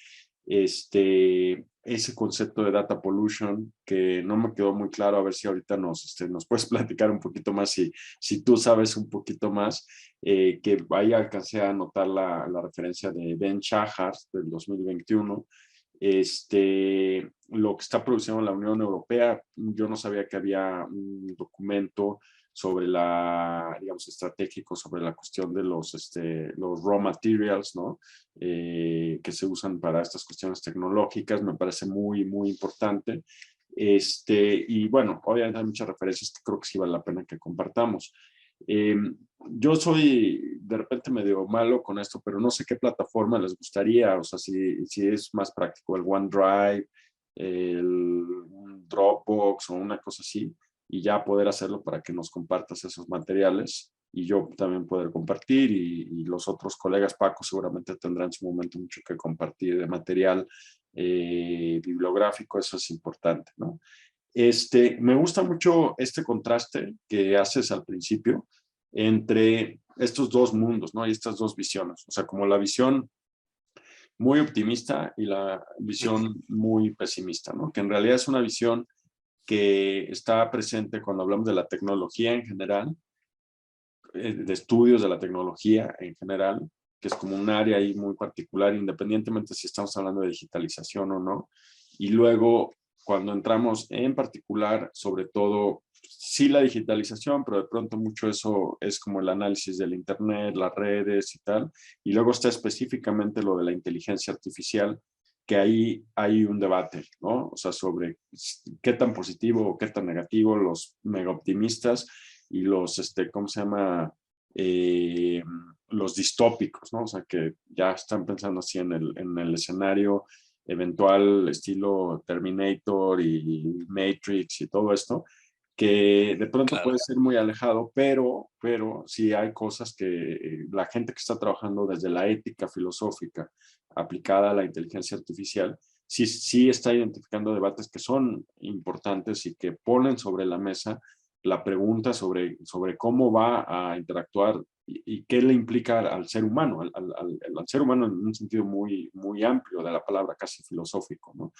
Ese concepto de data pollution que no me quedó muy claro, a ver si ahorita nos puedes platicar un poquito más, si tú sabes un poquito más, que ahí alcancé a anotar la referencia de Ben Shahar del 2021. Lo que está produciendo la Unión Europea, yo no sabía que había un documento sobre digamos, estratégico sobre la cuestión de los raw materials, ¿no? Que se usan para estas cuestiones tecnológicas, me parece muy, muy importante. Y bueno, obviamente hay muchas referencias que creo que sí vale la pena que compartamos. Eh, yo soy de repente medio malo con esto, pero no sé qué plataforma les gustaría, o sea, si es más práctico el OneDrive, el Dropbox o una cosa así, y ya poder hacerlo para que nos compartas esos materiales y yo también poder compartir, y los otros colegas, Paco seguramente tendrá en su momento mucho que compartir de material bibliográfico, eso es importante, ¿no? Me gusta mucho este contraste que haces al principio entre estos dos mundos, ¿no? Y estas dos visiones, o sea, como la visión muy optimista y la visión muy pesimista, ¿no? Que en realidad es una visión que está presente cuando hablamos de la tecnología en general, de estudios de la tecnología en general, que es como un área ahí muy particular, independientemente si estamos hablando de digitalización o no. Y luego, cuando entramos en particular, sobre todo, sí la digitalización, pero de pronto mucho eso es como el análisis del Internet, las redes y tal. Y luego está específicamente lo de la inteligencia artificial, que ahí hay un debate, ¿no? O sea, sobre qué tan positivo o qué tan negativo, los mega optimistas y ¿cómo se llama? Eh, los distópicos, ¿no? O sea, que ya están pensando así en el escenario eventual, estilo Terminator y Matrix y todo esto, que de pronto Claro. puede ser muy alejado, pero sí hay cosas que la gente que está trabajando desde la ética filosófica aplicada a la inteligencia artificial, sí está identificando debates que son importantes y que ponen sobre la mesa la pregunta sobre cómo va a interactuar y qué le implica al ser humano, al ser humano en un sentido muy, muy amplio de la palabra, casi filosófico, ¿no?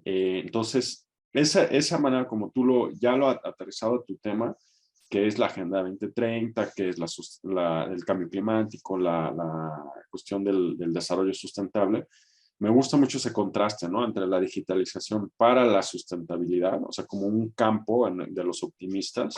Entonces, esa manera como tú ya lo has aterrizado a tu tema, que es la Agenda 2030, que es el cambio climático, la cuestión del desarrollo sustentable, me gusta mucho ese contraste, ¿no? Entre la digitalización para la sustentabilidad, o sea, como un campo de los optimistas,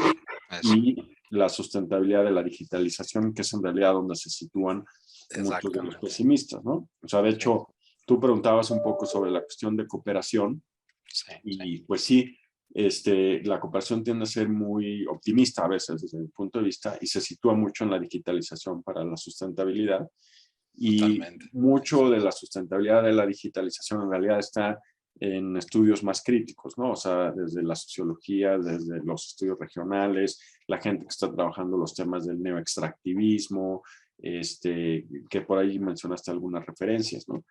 Eso, y la sustentabilidad de la digitalización, que es en realidad donde se sitúan muchos de los exactamente. pesimistas, ¿no? O sea, de Sí, hecho, tú preguntabas un poco sobre la cuestión de cooperación, sí, sí. y pues sí, la cooperación tiende a ser muy optimista a veces desde mi punto de vista, y se sitúa mucho en la digitalización para la sustentabilidad, y Totalmente. mucho de la sustentabilidad de la digitalización en realidad está en estudios más críticos, ¿no? O sea, desde la sociología, desde los estudios regionales, la gente que está trabajando los temas del neoextractivismo, que por ahí mencionaste algunas referencias, ¿no?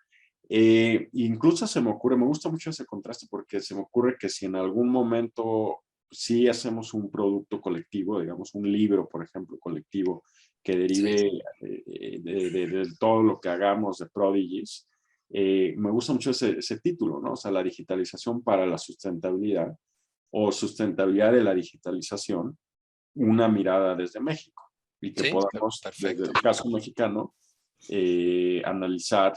Incluso se me ocurre, me gusta mucho ese contraste porque se me ocurre que si en algún momento sí hacemos un producto colectivo, digamos un libro, por ejemplo, colectivo, que Sí, derive de todo lo que hagamos de Prodigies, me gusta mucho ese título, ¿no? O sea, la digitalización para la sustentabilidad o sustentabilidad de la digitalización, una mirada desde México, y que sí, podamos, desde perfecto. el caso mexicano, analizar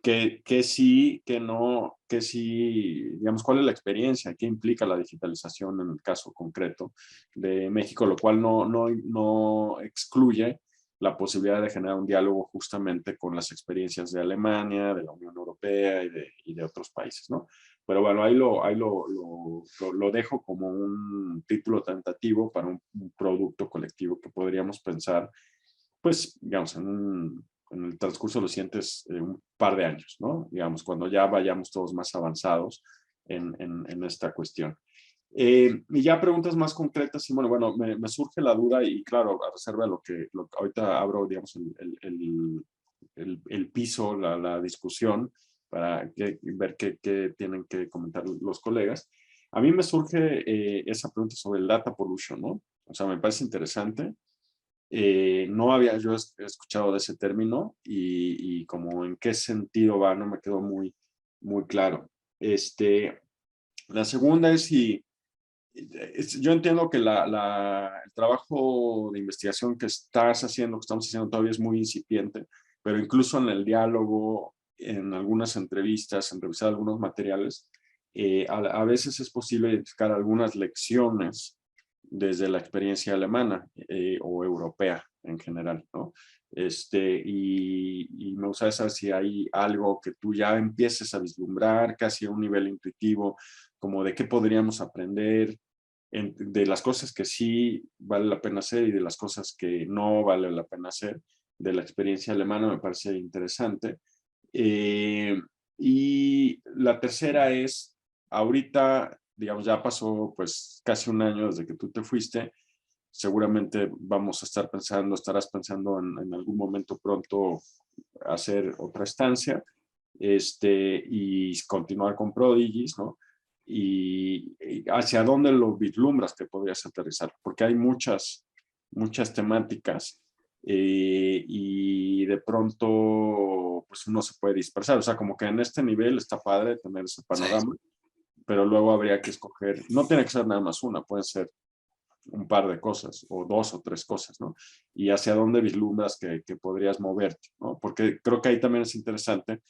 que sí, que no, que sí, digamos, cuál es la experiencia, qué implica la digitalización en el caso concreto de México, lo cual no excluye la posibilidad de generar un diálogo justamente con las experiencias de Alemania, de la Unión Europea y de otros países, ¿no? Pero bueno, ahí lo dejo como un título tentativo para un producto colectivo que podríamos pensar, pues, digamos, en el transcurso de los siguientes un par de años, ¿no? Digamos, cuando ya vayamos todos más avanzados en esta cuestión. Y ya preguntas más concretas, y bueno, me surge la duda y claro, a reserva de lo que ahorita abro, digamos, el piso, la discusión, para ver qué tienen que comentar los colegas. A mí me surge esa pregunta sobre el data pollution, ¿no? O sea, me parece interesante. No había yo escuchado de ese término y como en qué sentido va, no me quedó muy claro. La segunda es si yo entiendo que el trabajo de investigación que estás haciendo, que estamos haciendo todavía es muy incipiente, pero incluso en el diálogo, en algunas entrevistas, en revisar algunos materiales, a veces es posible identificar algunas lecciones desde la experiencia alemana o europea en general, ¿no? Y me gustaría saber si hay algo que tú ya empieces a vislumbrar casi a un nivel intuitivo, como de qué podríamos aprender, de las cosas que sí vale la pena hacer y de las cosas que no vale la pena hacer. De la experiencia alemana me parece interesante. Y la tercera es, ahorita, digamos, ya pasó pues casi un año desde que tú te fuiste, seguramente vamos a estarás pensando en algún momento pronto hacer otra estancia y continuar con Prodigies, ¿no? Y hacia dónde lo vislumbras que podrías aterrizar, porque hay muchas temáticas y de pronto pues uno se puede dispersar, o sea, como que en este nivel está padre tener ese panorama, pero luego habría que escoger, no tiene que ser nada más una, pueden ser un par de cosas, o dos o tres cosas, ¿no? Y hacia dónde vislumbras que podrías moverte, ¿no? Porque creo que ahí también es interesante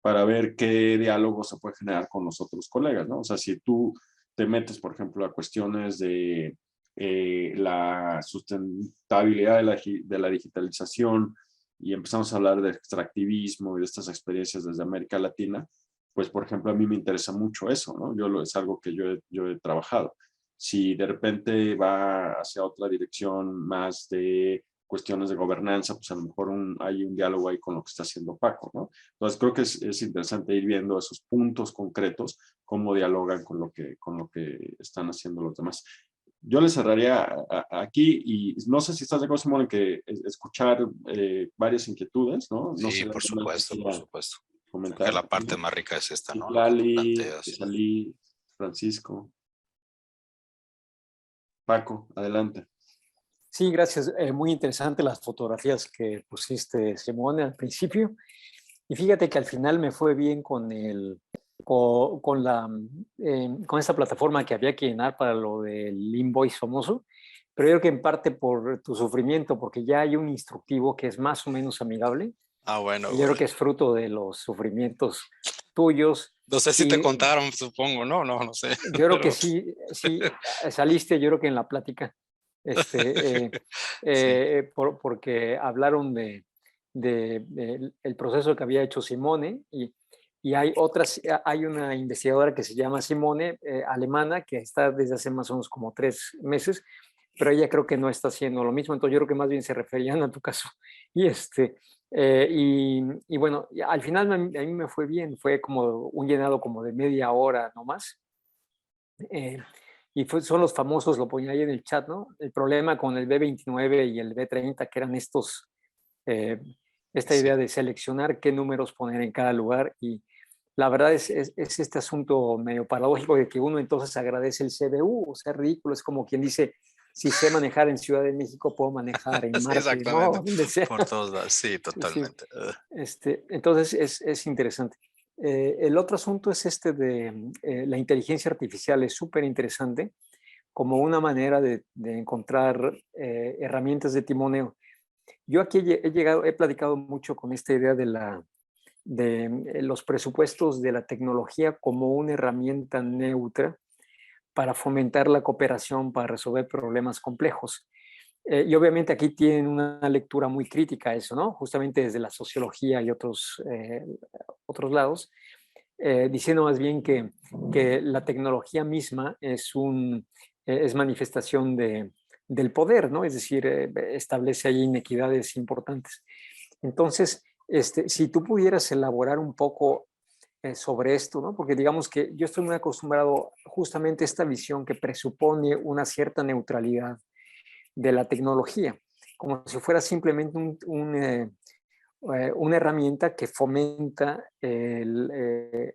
para ver qué diálogo se puede generar con los otros colegas, ¿no? O sea, si tú te metes, por ejemplo, a cuestiones de la sustentabilidad de la digitalización y empezamos a hablar de extractivismo y de estas experiencias desde América Latina, pues, por ejemplo, a mí me interesa mucho eso, ¿no? Es algo que yo he trabajado. Si de repente va hacia otra dirección más de cuestiones de gobernanza, pues a lo mejor hay un diálogo ahí con lo que está haciendo Paco, ¿no? Entonces creo que es interesante ir viendo esos puntos concretos, cómo dialogan con lo que están haciendo los demás. Yo le cerraría aquí y no sé si estás de acuerdo, Simón, en que escuchar varias inquietudes, ¿no? No Sí, sé, por supuesto, por supuesto. Creo que comentar. la parte más rica es esta, ¿no? Lo que tú Lali, planteas. Salí, Francisco, Paco, adelante. Sí, gracias. Muy interesante las fotografías que pusiste, Simone, al principio. Y fíjate que al final me fue bien con esta plataforma que había que llenar para lo del invoice famoso, pero yo creo que en parte por tu sufrimiento, porque ya hay un instructivo que es más o menos amigable. Bueno. Yo creo que es fruto de los sufrimientos tuyos. No sé si y te contaron, supongo, no sé. Yo creo que sí, saliste, yo creo que en la plática, Sí. porque hablaron el proceso que había hecho Simone y hay una investigadora que se llama Simone, alemana, que está desde hace más o menos como 3 meses, pero ella creo que no está haciendo lo mismo, entonces yo creo que más bien se referían a tu caso. Y, y bueno, al final a mí me fue bien, fue como un llenado como de media hora nomás. Son los famosos, lo ponía ahí en el chat, ¿no? El problema con el B29 y el B30, que eran esta Sí. idea de seleccionar qué números poner en cada lugar. Y la verdad es este asunto medio paradójico de que uno entonces agradece el CBU, o sea, ridículo, es como quien dice, si sé manejar en Ciudad de México, puedo manejar en Sí, Marte, ¿no? exactamente. Donde sea. Por todos lados, sí, Sí. totalmente. Entonces es interesante. El otro asunto es de la inteligencia artificial, es súper interesante como una manera de encontrar herramientas de timoneo. Yo aquí he platicado mucho con esta idea de los presupuestos de la tecnología como una herramienta neutra para fomentar la cooperación para resolver problemas complejos. Y obviamente aquí tienen una lectura muy crítica a eso, ¿no? Justamente desde la sociología y otros lados, diciendo más bien que la tecnología misma es manifestación del poder, ¿no? Es decir, establece ahí inequidades importantes. Entonces, si tú pudieras elaborar un poco sobre esto, ¿no? Porque digamos que yo estoy muy acostumbrado justamente a esta visión que presupone una cierta neutralidad de la tecnología, como si fuera simplemente una herramienta que fomenta el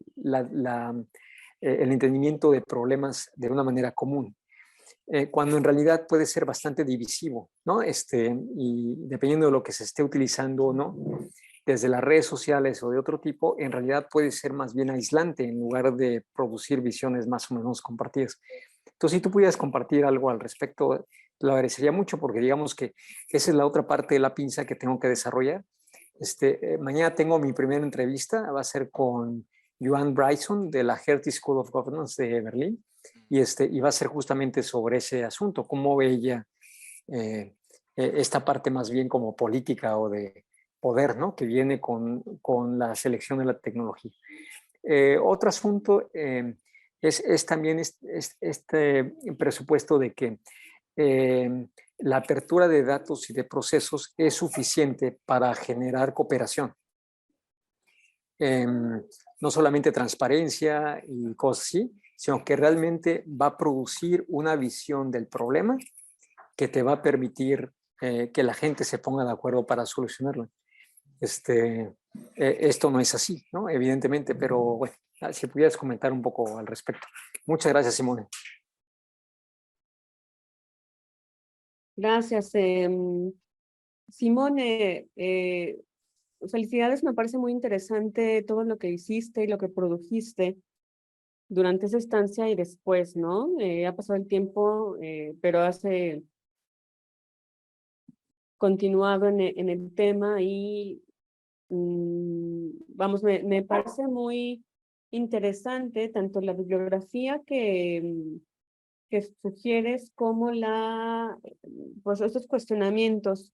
entendimiento de problemas de una manera común, cuando en realidad puede ser bastante divisivo, ¿no? Y dependiendo de lo que se esté utilizando, ¿no? Desde las redes sociales o de otro tipo, en realidad puede ser más bien aislante en lugar de producir visiones más o menos compartidas. Entonces, si tú pudieras compartir algo al respecto, lo agradecería mucho, porque digamos que esa es la otra parte de la pinza que tengo que desarrollar. Mañana tengo mi primera entrevista, va a ser con Joan Bryson de la Hertie School of Governance de Berlín, y va a ser justamente sobre ese asunto, cómo ve ella esta parte más bien como política o de poder, ¿no? Que viene con la selección de la tecnología. Otro asunto es también este presupuesto de que la apertura de datos y de procesos es suficiente para generar cooperación. No solamente transparencia y cosas así, sino que realmente va a producir una visión del problema que te va a permitir que la gente se ponga de acuerdo para solucionarlo. Esto no es así, ¿no? Evidentemente, pero bueno, si pudieras comentar un poco al respecto. Muchas gracias, Simone. Gracias. Simone, felicidades, me parece muy interesante todo lo que hiciste y lo que produjiste durante esa estancia y después, ¿no? Ha pasado el tiempo, pero has continuado en el tema y, vamos, me parece muy interesante tanto la bibliografía que sugieres como pues estos cuestionamientos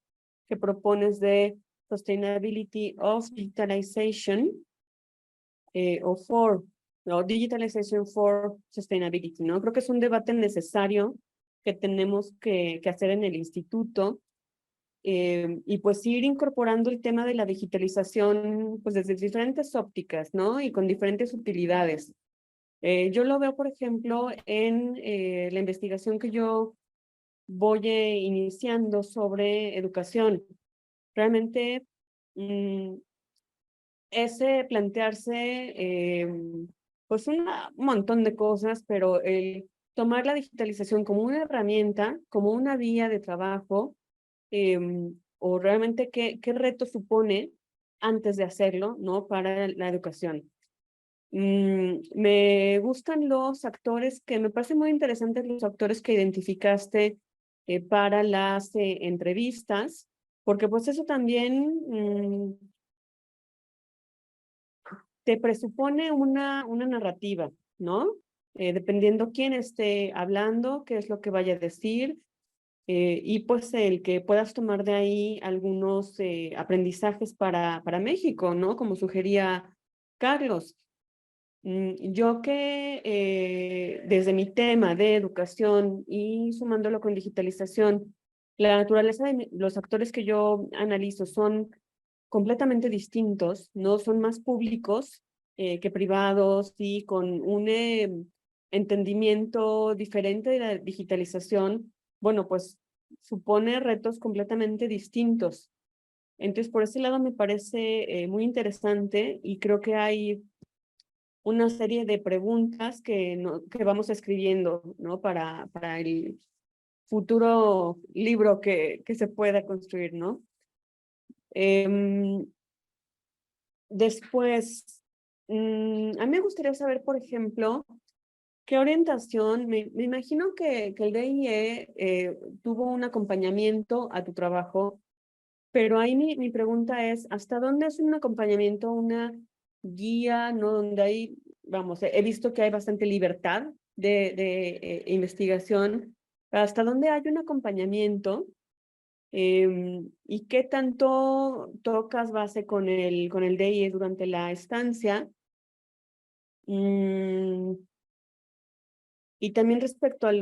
que propones de Sustainability of Digitalization o Digitalization for Sustainability, ¿no? Creo que es un debate necesario que tenemos que hacer en el instituto y pues ir incorporando el tema de la digitalización pues desde diferentes ópticas, ¿no? Y con diferentes utilidades. Yo lo veo, por ejemplo, en la investigación que yo voy iniciando sobre educación. Realmente ese plantearse pues un montón de cosas, pero el tomar la digitalización como una herramienta, como una vía de trabajo, o realmente qué reto supone antes de hacerlo, ¿no? Para la educación. Me gustan los actores me parecen muy interesantes los actores que identificaste para las entrevistas, porque pues eso también te presupone una narrativa, ¿no? Dependiendo quién esté hablando, qué es lo que vaya a decir, y pues el que puedas tomar de ahí algunos aprendizajes para México, ¿no? Como sugería Carlos. Yo que desde mi tema de educación y sumándolo con digitalización, la naturaleza de los actores que yo analizo son completamente distintos, no son más públicos que privados y con un entendimiento diferente de la digitalización, bueno, pues supone retos completamente distintos. Entonces, por ese lado me parece muy interesante y creo que hay una serie de preguntas que vamos escribiendo, ¿no? Para el futuro libro que se pueda construir, ¿no? Después, a mí me gustaría saber, por ejemplo, qué orientación, me imagino que el DIE tuvo un acompañamiento a tu trabajo, pero ahí mi pregunta es, ¿hasta dónde es un acompañamiento, una guía, ¿no? Donde hay, vamos, he visto que hay bastante libertad de investigación, ¿hasta dónde hay un acompañamiento? ¿Y qué tanto tocas base con el DIE durante la estancia? Y también respecto a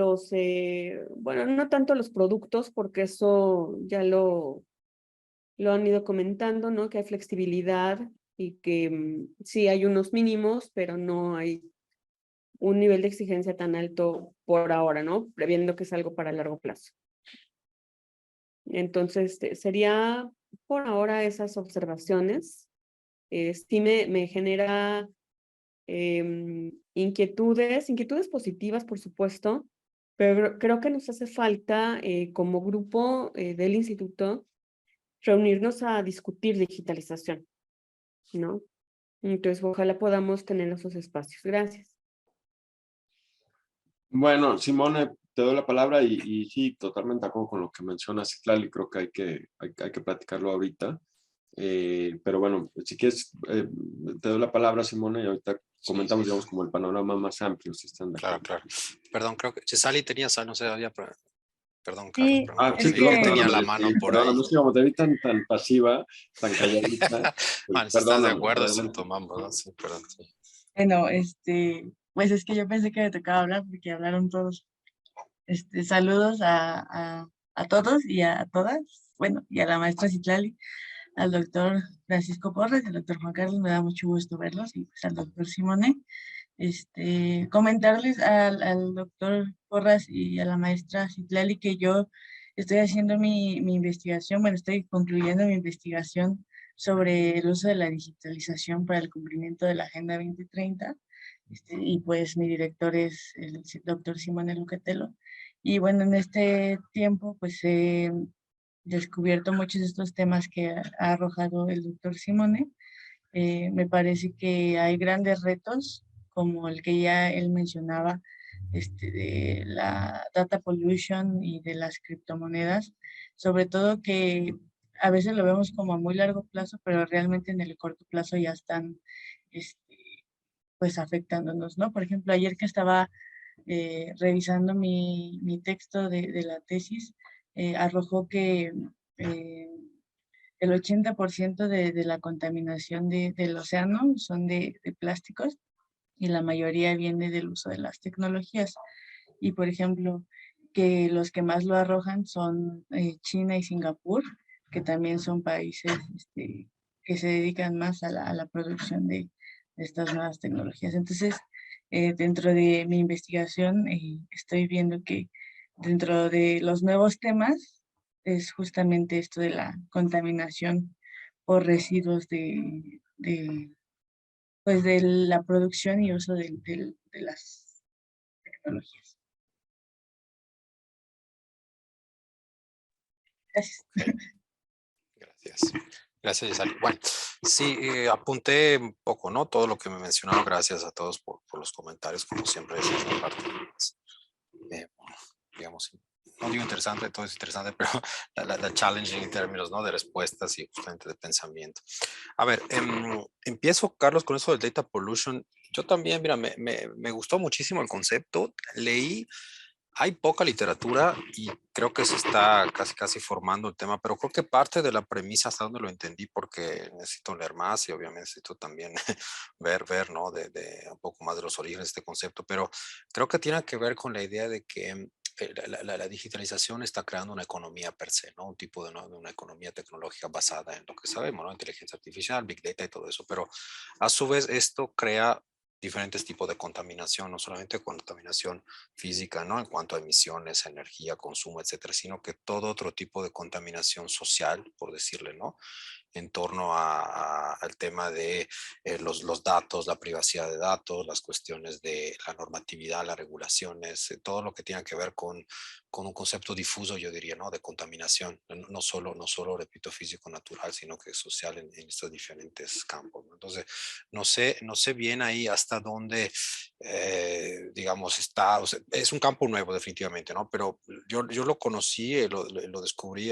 bueno, no tanto a los productos, porque eso ya lo han ido comentando, ¿no? Que hay flexibilidad y que sí hay unos mínimos, pero no hay un nivel de exigencia tan alto por ahora, ¿no? Previendo que es algo para largo plazo. Entonces, sería por ahora esas observaciones. Sí me genera inquietudes positivas, por supuesto, pero creo que nos hace falta como grupo del instituto reunirnos a discutir digitalización, ¿no? Entonces, ojalá podamos tener esos espacios. Gracias. Bueno, Simone, te doy la palabra y sí, totalmente de acuerdo con lo que mencionas, Citlali, creo que hay que platicarlo ahorita. Pero bueno, si quieres, te doy la palabra, Simone, y ahorita comentamos, digamos, como el panorama más amplio, si están de acuerdo. Claro. Perdón, creo que Chesali tenía, no sé, perdón, Carlos, Sí, pregunta. Sí, es perdón, Que tenía la que, mano por ahí. perdóname, es que como te vi tan pasiva, tan calladita, Bueno, si estás de perdóname, acuerdo, sí, adelante. tomamos, ¿no? Sí, perdón. Sí. bueno, pues es que yo pensé que me tocaba hablar porque hablaron todos. Saludos a todos y a todas, bueno, y a la maestra Citlali, al doctor Francisco Porras y al doctor Juan Carlos, me da mucho gusto verlos, y pues al doctor Simone. Comentarles al doctor Porras y a la maestra Citlali que yo estoy haciendo mi investigación, bueno, estoy concluyendo mi investigación sobre el uso de la digitalización para el cumplimiento de la Agenda 2030, y pues mi director es el doctor Simone Lucatello. Y bueno, en este tiempo pues he descubierto muchos de estos temas que ha arrojado el doctor Simone. Me parece que hay grandes retos, como el que ya él mencionaba, de la data pollution y de las criptomonedas, sobre todo que a veces lo vemos como a muy largo plazo, pero realmente en el corto plazo ya están, este, pues afectándonos, ¿no? Por ejemplo, ayer que estaba revisando mi texto de la tesis, arrojó que eh, el 80% de la contaminación del océano son de plásticos, y la mayoría viene del uso de las tecnologías. Y por ejemplo, que los que más lo arrojan son China y Singapur, que también son países que se dedican más a la producción de estas nuevas tecnologías. Entonces, dentro de mi investigación, estoy viendo que dentro de los nuevos temas es justamente esto de la contaminación por residuos pues de la producción y uso de las tecnologías. Gracias. Gracias. Gracias, Gisali. Bueno, sí, apunté un poco, ¿no? Todo lo que me mencionaron. Gracias a todos por los comentarios, como siempre, esa es la parte más, digamos, no digo interesante, todo es interesante, pero la challenging en términos, ¿no? De respuestas y justamente de pensamiento. A ver, empiezo, Carlos, con eso del data pollution. Yo también, mira, me gustó muchísimo el concepto. Leí, hay poca literatura y creo que se está casi formando el tema, pero creo que parte de la premisa, hasta donde lo entendí, porque necesito leer más y obviamente necesito también ver, ¿no? De un poco más de los orígenes de este concepto, pero creo que tiene que ver con la idea de que la digitalización está creando una economía per se, ¿no? Un tipo ¿no? de una economía tecnológica basada en lo que sabemos, ¿no? Inteligencia artificial, Big Data y todo eso, pero a su vez esto crea diferentes tipos de contaminación, no solamente contaminación física, ¿no? En cuanto a emisiones, energía, consumo, etcétera, sino que todo otro tipo de contaminación social, por decirle, ¿no? En torno al tema de los datos, la privacidad de datos, las cuestiones de la normatividad, las regulaciones, todo lo que tenga que ver con un concepto difuso, yo diría, ¿no? De contaminación, no solo, repito, físico, natural, sino que social en estos diferentes campos, ¿no? Entonces, no sé bien ahí hasta dónde, digamos, está, o sea, es un campo nuevo definitivamente, ¿no? Pero yo lo conocí, lo descubrí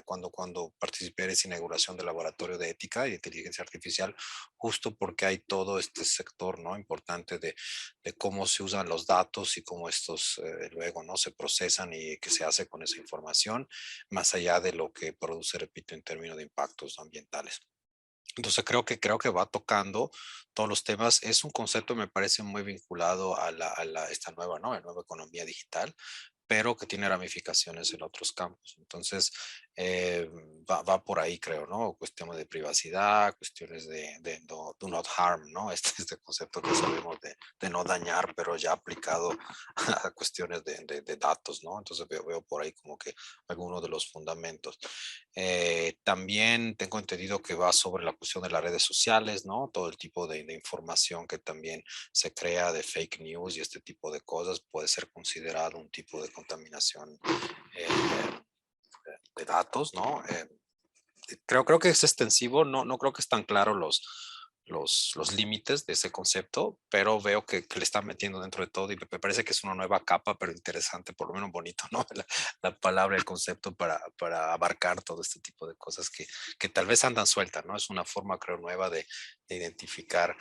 cuando participé en esa inauguración del laboratorio de ética y de inteligencia artificial, justo porque hay todo este sector, ¿no? Importante de cómo se usan los datos y cómo estos luego, ¿no? Se procesan y qué se hace con esa información, más allá de lo que produce, repito, en términos de impactos ambientales. Entonces creo que va tocando todos los temas. Es un concepto, me parece, muy vinculado a esta nueva, ¿no? La nueva economía digital, pero que tiene ramificaciones en otros campos. Entonces, Va por ahí, creo, ¿no? Cuestiones de privacidad, cuestiones de no, do not harm, ¿no? Este concepto que sabemos de no dañar, pero ya aplicado a cuestiones de datos, ¿no? Entonces veo por ahí como que algunos de los fundamentos. También tengo entendido que va sobre la cuestión de las redes sociales, ¿no? Todo el tipo de información que también se crea de fake news y este tipo de cosas puede ser considerado un tipo de contaminación de datos, ¿no? Creo que es extensivo, no creo que están claros los límites de ese concepto, pero veo que le están metiendo dentro de todo y me parece que es una nueva capa, pero interesante, por lo menos bonito, ¿no? La palabra, el concepto para abarcar todo este tipo de cosas que tal vez andan sueltas, ¿no? Es una forma, creo, nueva de identificar,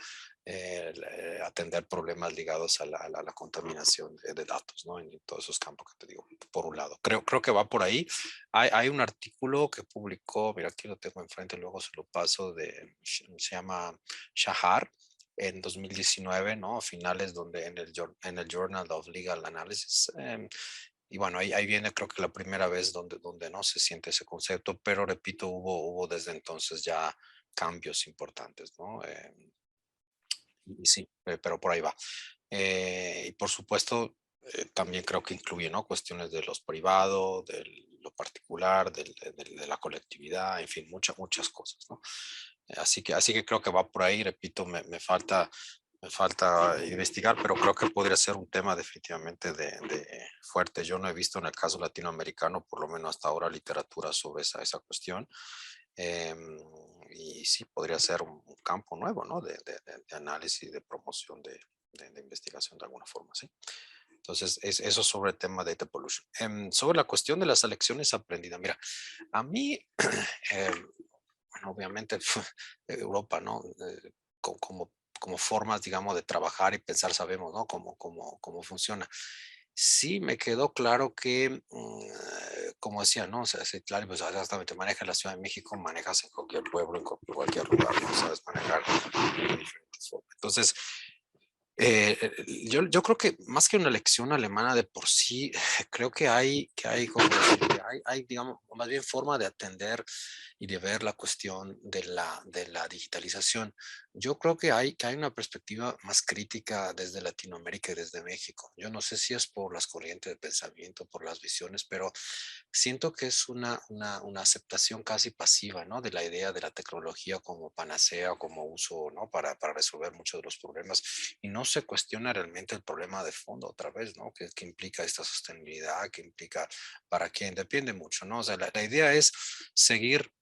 atender problemas ligados a la contaminación de datos, ¿no? En todos esos campos que te digo, por un lado. Creo que va por ahí. Hay un artículo que publicó, mira, aquí lo tengo enfrente, luego se lo paso, se llama Shahar en 2019, ¿no? A finales donde en el Journal of Legal Analysis. Y bueno, ahí viene creo que la primera vez donde no se siente ese concepto, pero repito, hubo desde entonces ya cambios importantes, ¿no? Y sí, pero por ahí va. Y por supuesto, también creo que incluye, ¿no? Cuestiones de los privados, de lo particular, de la colectividad, en fin, muchas cosas, ¿no? Así que creo que va por ahí, repito, me falta investigar, pero creo que podría ser un tema definitivamente de fuerte. Yo no he visto en el caso latinoamericano, por lo menos hasta ahora, literatura sobre esa cuestión. Y sí, podría ser un campo nuevo, ¿no? De análisis, de promoción, de investigación de alguna forma, ¿sí? Entonces, eso sobre el tema de data pollution. Sobre la cuestión de las lecciones aprendidas, mira, a mí, bueno, obviamente, Europa, ¿no? Como formas, digamos, de trabajar y pensar, sabemos, ¿no? Cómo funciona. Sí, me quedó claro que, como decía, ¿no? O sea, sí, claro, pues hasta te manejas en la Ciudad de México, manejas en cualquier pueblo, en cualquier lugar, ¿no? Sabes manejar de diferentes formas. Entonces, yo creo que más que una lección alemana de por sí, creo como decir, hay, digamos, más bien forma de atender y de ver la cuestión de la digitalización. Yo creo que hay una perspectiva más crítica desde Latinoamérica y desde México. Yo no sé si es por las corrientes de pensamiento, por las visiones, pero siento que es una aceptación casi pasiva, ¿no? De la idea de la tecnología como panacea o como uso, ¿no? Para resolver muchos de los problemas y no se cuestiona realmente el problema de fondo otra vez, ¿no? Que implica esta sostenibilidad, que implica para quién, depende mucho, ¿no? O sea, la idea es seguir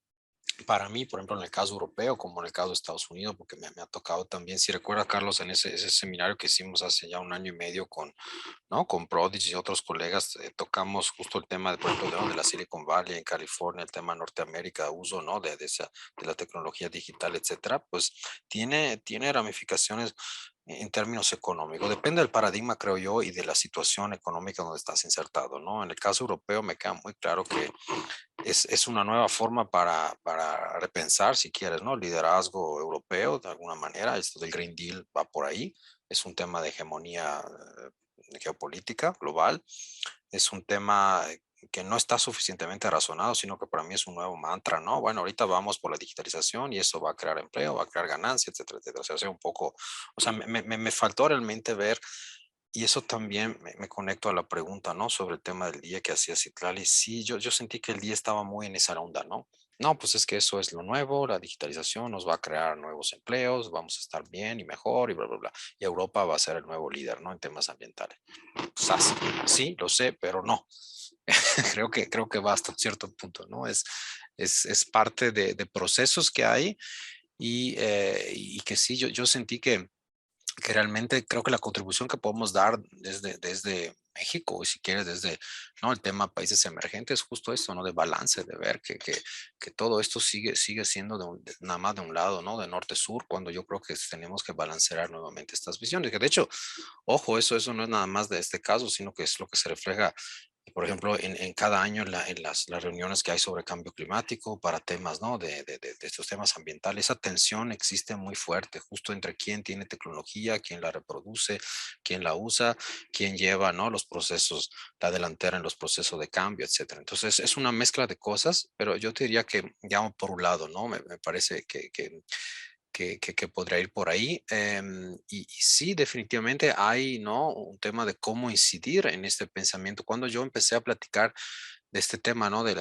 para mí, por ejemplo, en el caso europeo, como en el caso de Estados Unidos, porque me ha tocado también, si recuerda, Carlos, en ese seminario que hicimos hace ya un año y medio ¿no? Con Prodigy y otros colegas, tocamos justo el tema, por ejemplo, de la Silicon Valley en California, el tema Norteamérica, uso, ¿no? De la tecnología digital, etcétera, pues tiene ramificaciones en términos económicos. Depende del paradigma, creo yo, y de la situación económica donde estás insertado, ¿no? En el caso europeo me queda muy claro que es una nueva forma para repensar, si quieres, ¿no? Liderazgo europeo, de alguna manera. Esto del Green Deal va por ahí. Es un tema de hegemonía geopolítica global. Es un tema que no está suficientemente razonado, sino que para mí es un nuevo mantra, ¿no? Bueno, ahorita vamos por la digitalización y eso va a crear empleo, va a crear ganancia, etcétera, etcétera. O sea, un poco, o sea, me faltó realmente ver y eso también me conecto a la pregunta, ¿no? Sobre el tema del día que hacía Citlali. Sí, yo sentí que el día estaba muy en esa onda, ¿no? No, pues es que eso es lo nuevo, la digitalización nos va a crear nuevos empleos, vamos a estar bien y mejor y bla, bla, bla. Y Europa va a ser el nuevo líder, ¿no? En temas ambientales. Pues sí, lo sé, pero no. creo que va hasta un cierto punto, ¿no? Es parte de procesos que hay y que sí, yo sentí que realmente creo que la contribución que podemos dar desde México, y si quieres desde, ¿no? El tema países emergentes, justo esto, ¿no? De balance, de ver que todo esto sigue siendo nada más de un lado, ¿no? De norte a sur, cuando yo creo que tenemos que balancear nuevamente estas visiones, que de hecho, ojo, eso no es nada más de este caso, sino que es lo que se refleja Por ejemplo, en cada año en las reuniones que hay sobre cambio climático para temas, ¿no? De estos temas ambientales, esa tensión existe muy fuerte, justo entre quién tiene tecnología, quién la reproduce, quién la usa, quién lleva, ¿no? Los procesos, la delantera en los procesos de cambio, etcétera. Entonces, es una mezcla de cosas, pero yo te diría que ya por un lado, ¿no? Me parece que podría ir por ahí. Y sí, definitivamente hay, ¿no? Un tema de cómo incidir en este pensamiento. Cuando yo empecé a platicar de este tema, ¿no? De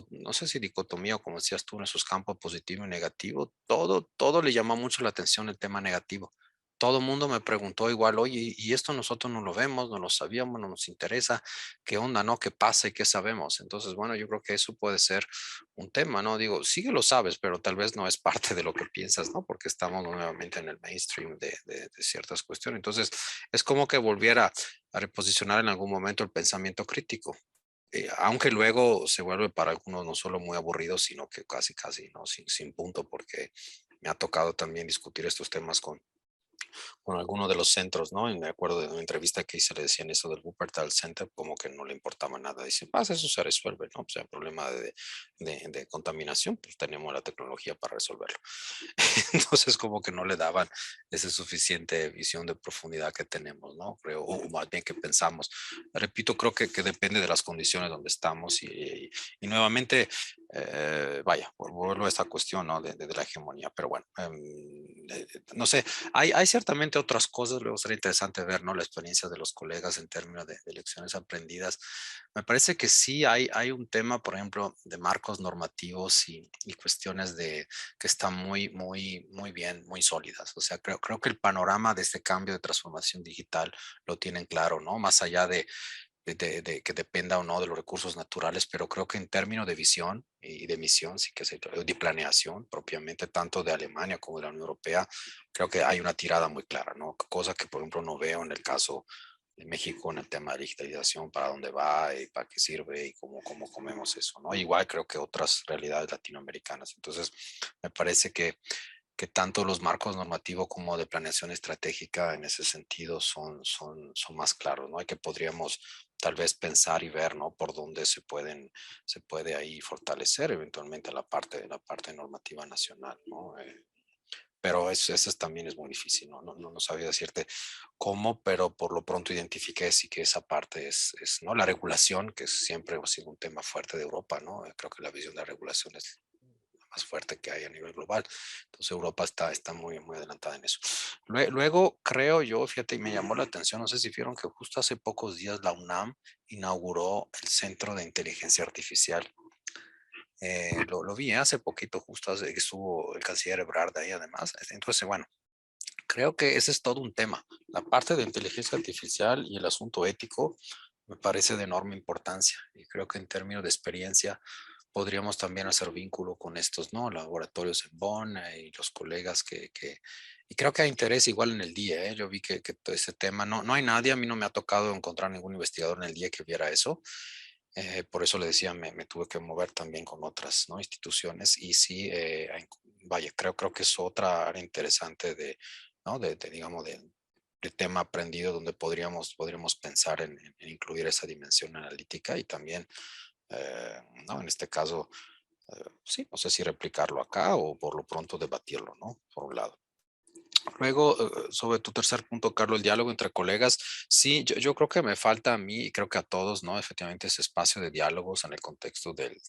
no sé si dicotomía o como decías tú, en esos campos positivo y negativo, todo le llamó mucho la atención el tema negativo. Todo el mundo me preguntó igual, oye, y esto nosotros no lo vemos, no lo sabíamos, no nos interesa, qué onda, ¿no? ¿Qué pasa y qué sabemos? Entonces, bueno, yo creo que eso puede ser un tema, ¿no? Digo, sí que lo sabes, pero tal vez no es parte de lo que piensas, ¿no? Porque estamos nuevamente en el mainstream de ciertas cuestiones. Entonces, es como que volviera a reposicionar en algún momento el pensamiento crítico. Aunque luego se vuelve para algunos no solo muy aburrido, sino que casi, ¿no? Sin punto, porque me ha tocado también discutir estos temas con alguno de los centros, ¿no? Y me acuerdo de una entrevista que hice, le decían eso del Wuppertal Center, como que no le importaba nada. Dicen, pasa, eso se resuelve, ¿no? Pues el problema de contaminación, pues tenemos la tecnología para resolverlo. Entonces, como que no le daban esa suficiente visión de profundidad que tenemos, ¿no? Creo, o más bien que pensamos. Repito, creo que depende de las condiciones donde estamos y nuevamente, vaya, vuelvo a esta cuestión, ¿no? De la hegemonía, pero bueno, no sé, hay ciertamente otras cosas, luego sería interesante ver, ¿no? La experiencia de los colegas en términos de lecciones aprendidas. Me parece que sí hay un tema, por ejemplo, de marcos normativos y cuestiones que están muy bien, muy sólidas. O sea, creo que el panorama de este cambio de transformación digital lo tienen claro, ¿no? Más allá de que dependa o no de los recursos naturales, pero creo que en términos de visión y de misión, sí que de planeación propiamente, tanto de Alemania como de la Unión Europea, creo que hay una tirada muy clara, ¿no? Cosa que, por ejemplo, no veo en el caso de México en el tema de digitalización, para dónde va y para qué sirve y cómo comemos eso, ¿no? Igual creo que otras realidades latinoamericanas. Entonces, me parece que tanto los marcos normativos como de planeación estratégica en ese sentido son más claros, ¿no? Hay que podríamos tal vez pensar y ver, ¿no? Por dónde se puede ahí fortalecer eventualmente la parte normativa nacional, ¿no? Pero eso también es muy difícil, ¿no? No sabía decirte cómo, pero por lo pronto identifiqué sí que esa parte ¿no? La regulación, que siempre ha sido un tema fuerte de Europa, ¿no? Creo que la visión de la regulación es más fuerte que hay a nivel global. Entonces Europa está muy adelantada en eso. Luego creo yo, fíjate, y me llamó la atención, no sé si vieron que justo hace pocos días la UNAM inauguró el Centro de Inteligencia Artificial. Lo vi hace poquito, justo hace que estuvo el canciller Ebrard ahí además. Entonces, bueno, creo que ese es todo un tema. La parte de inteligencia artificial y el asunto ético me parece de enorme importancia y creo que en términos de experiencia podríamos también hacer vínculo con estos, ¿no? Laboratorios en Bonn y los colegas y creo que hay interés igual en el día, ¿eh? Yo vi que todo ese tema, no hay nadie, a mí no me ha tocado encontrar ningún investigador en el día que viera eso. Por eso le decía, me tuve que mover también con otras, ¿no? Instituciones y sí, vaya, creo que es otra área interesante ¿no? Digamos, de tema aprendido donde podríamos pensar en incluir esa dimensión analítica y también, ¿no? En este caso, sí, no sé si replicarlo acá o por lo pronto debatirlo, ¿no? Por un lado. Luego, sobre tu tercer punto, Carlos, el diálogo entre colegas, sí, yo creo que me falta a mí y creo que a todos, ¿no? Efectivamente, ese espacio de diálogos en el contexto del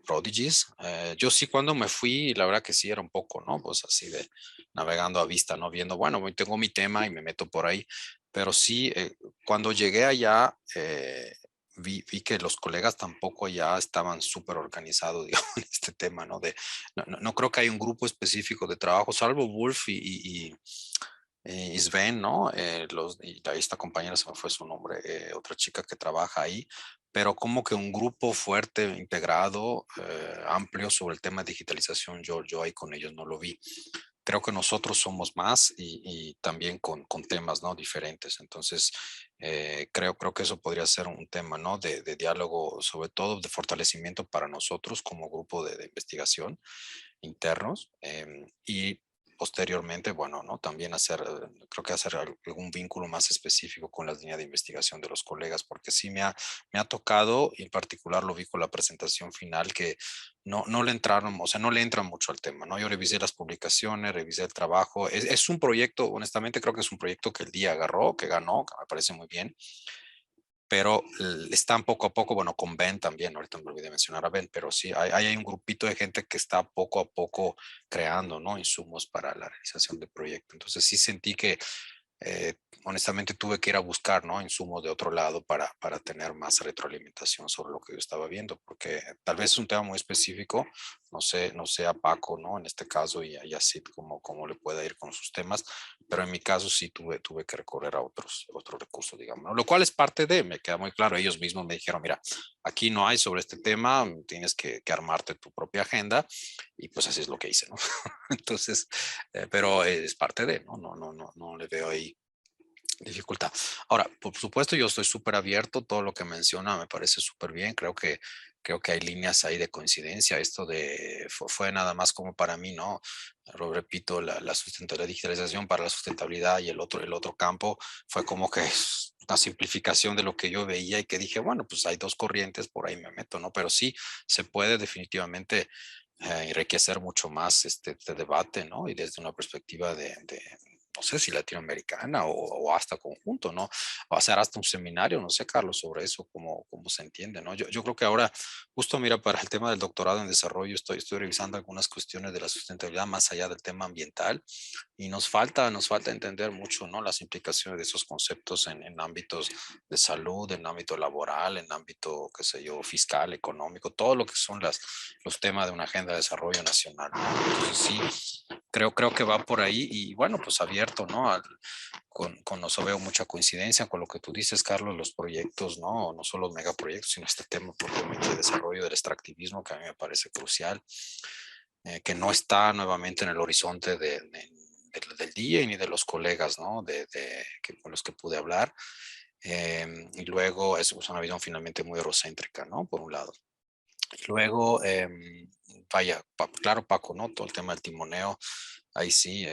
Prodigies. Yo sí, cuando me fui, la verdad que sí, era un poco, ¿no? Pues así de navegando a vista, ¿no? Viendo, bueno, tengo mi tema y me meto por ahí, pero sí, cuando llegué allá, vi que los colegas tampoco ya estaban súper organizados, digamos, en este tema, ¿no? No creo que hay un grupo específico de trabajo, salvo Wolf y Sven, ¿no? Esta compañera se me fue su nombre, otra chica que trabaja ahí, pero como que un grupo fuerte, integrado, amplio sobre el tema de digitalización, yo ahí con ellos no lo vi. Creo que nosotros somos más y también con temas, ¿no? Diferentes. Entonces, creo que eso podría ser un tema, ¿no? De diálogo, sobre todo de fortalecimiento para nosotros como grupo de investigación internos. Y posteriormente, bueno, ¿no? También creo que hacer algún vínculo más específico con las líneas de investigación de los colegas, porque sí me ha tocado, y en particular lo vi con la presentación final, que no le entraron, o sea, no le entran mucho al tema, ¿no? Yo revisé las publicaciones, revisé el trabajo. Es un proyecto, honestamente, creo que es un proyecto que el día agarró, que ganó, que me parece muy bien, pero están poco a poco, bueno, con Ben también, ahorita me olvidé mencionar a Ben, pero sí, hay un grupito de gente que está poco a poco creando, ¿no? Insumos para la realización del proyecto. Entonces sí sentí que honestamente tuve que ir a buscar, ¿no? Insumos de otro lado para tener más retroalimentación sobre lo que yo estaba viendo, porque tal vez es un tema muy específico, no sé a Paco, ¿no? En este caso y a Sid cómo le pueda ir con sus temas, pero en mi caso sí tuve que recorrer a otros recursos, digamos, ¿no? Lo cual es parte me queda muy claro, ellos mismos me dijeron, mira, aquí no hay sobre este tema, tienes que armarte tu propia agenda, y pues así es lo que hice, ¿no? Entonces, pero es parte no le veo ahí dificultad. Ahora, por supuesto, yo estoy súper abierto, todo lo que menciona me parece súper bien, creo que hay líneas ahí de coincidencia, esto fue nada más como para mí, ¿no? Lo repito, la sustentabilidad, digitalización para la sustentabilidad, y el otro campo fue como que es una simplificación de lo que yo veía, y que dije, bueno, pues hay dos corrientes, por ahí me meto, ¿no? Pero sí, se puede definitivamente enriquecer mucho más este debate, ¿no? Y desde una perspectiva no sé si latinoamericana o hasta conjunto, ¿no? O hacer hasta un seminario, no sé, Carlos, sobre eso, cómo se entiende, ¿no? Yo creo que ahora, justo mira, para el tema del doctorado en desarrollo, estoy revisando algunas cuestiones de la sustentabilidad más allá del tema ambiental, y nos falta entender mucho, ¿no? Las implicaciones de esos conceptos en ámbitos de salud, en ámbito laboral, en ámbito, qué sé yo, fiscal, económico, todo lo que son los temas de una agenda de desarrollo nacional, ¿no? Entonces sí, creo que va por ahí, y bueno, pues abierto, ¿no? Con eso veo mucha coincidencia con lo que tú dices, Carlos, los proyectos, ¿no? No solo los megaproyectos, sino este tema propiamente de desarrollo del extractivismo, que a mí me parece crucial, que no está nuevamente en el horizonte del día y ni de los colegas, ¿no? Con los que pude hablar. Y luego es una visión finalmente muy eurocéntrica, ¿no? Por un lado. Y luego, vaya, claro, Paco, ¿no? Todo el tema del timoneo, ahí sí,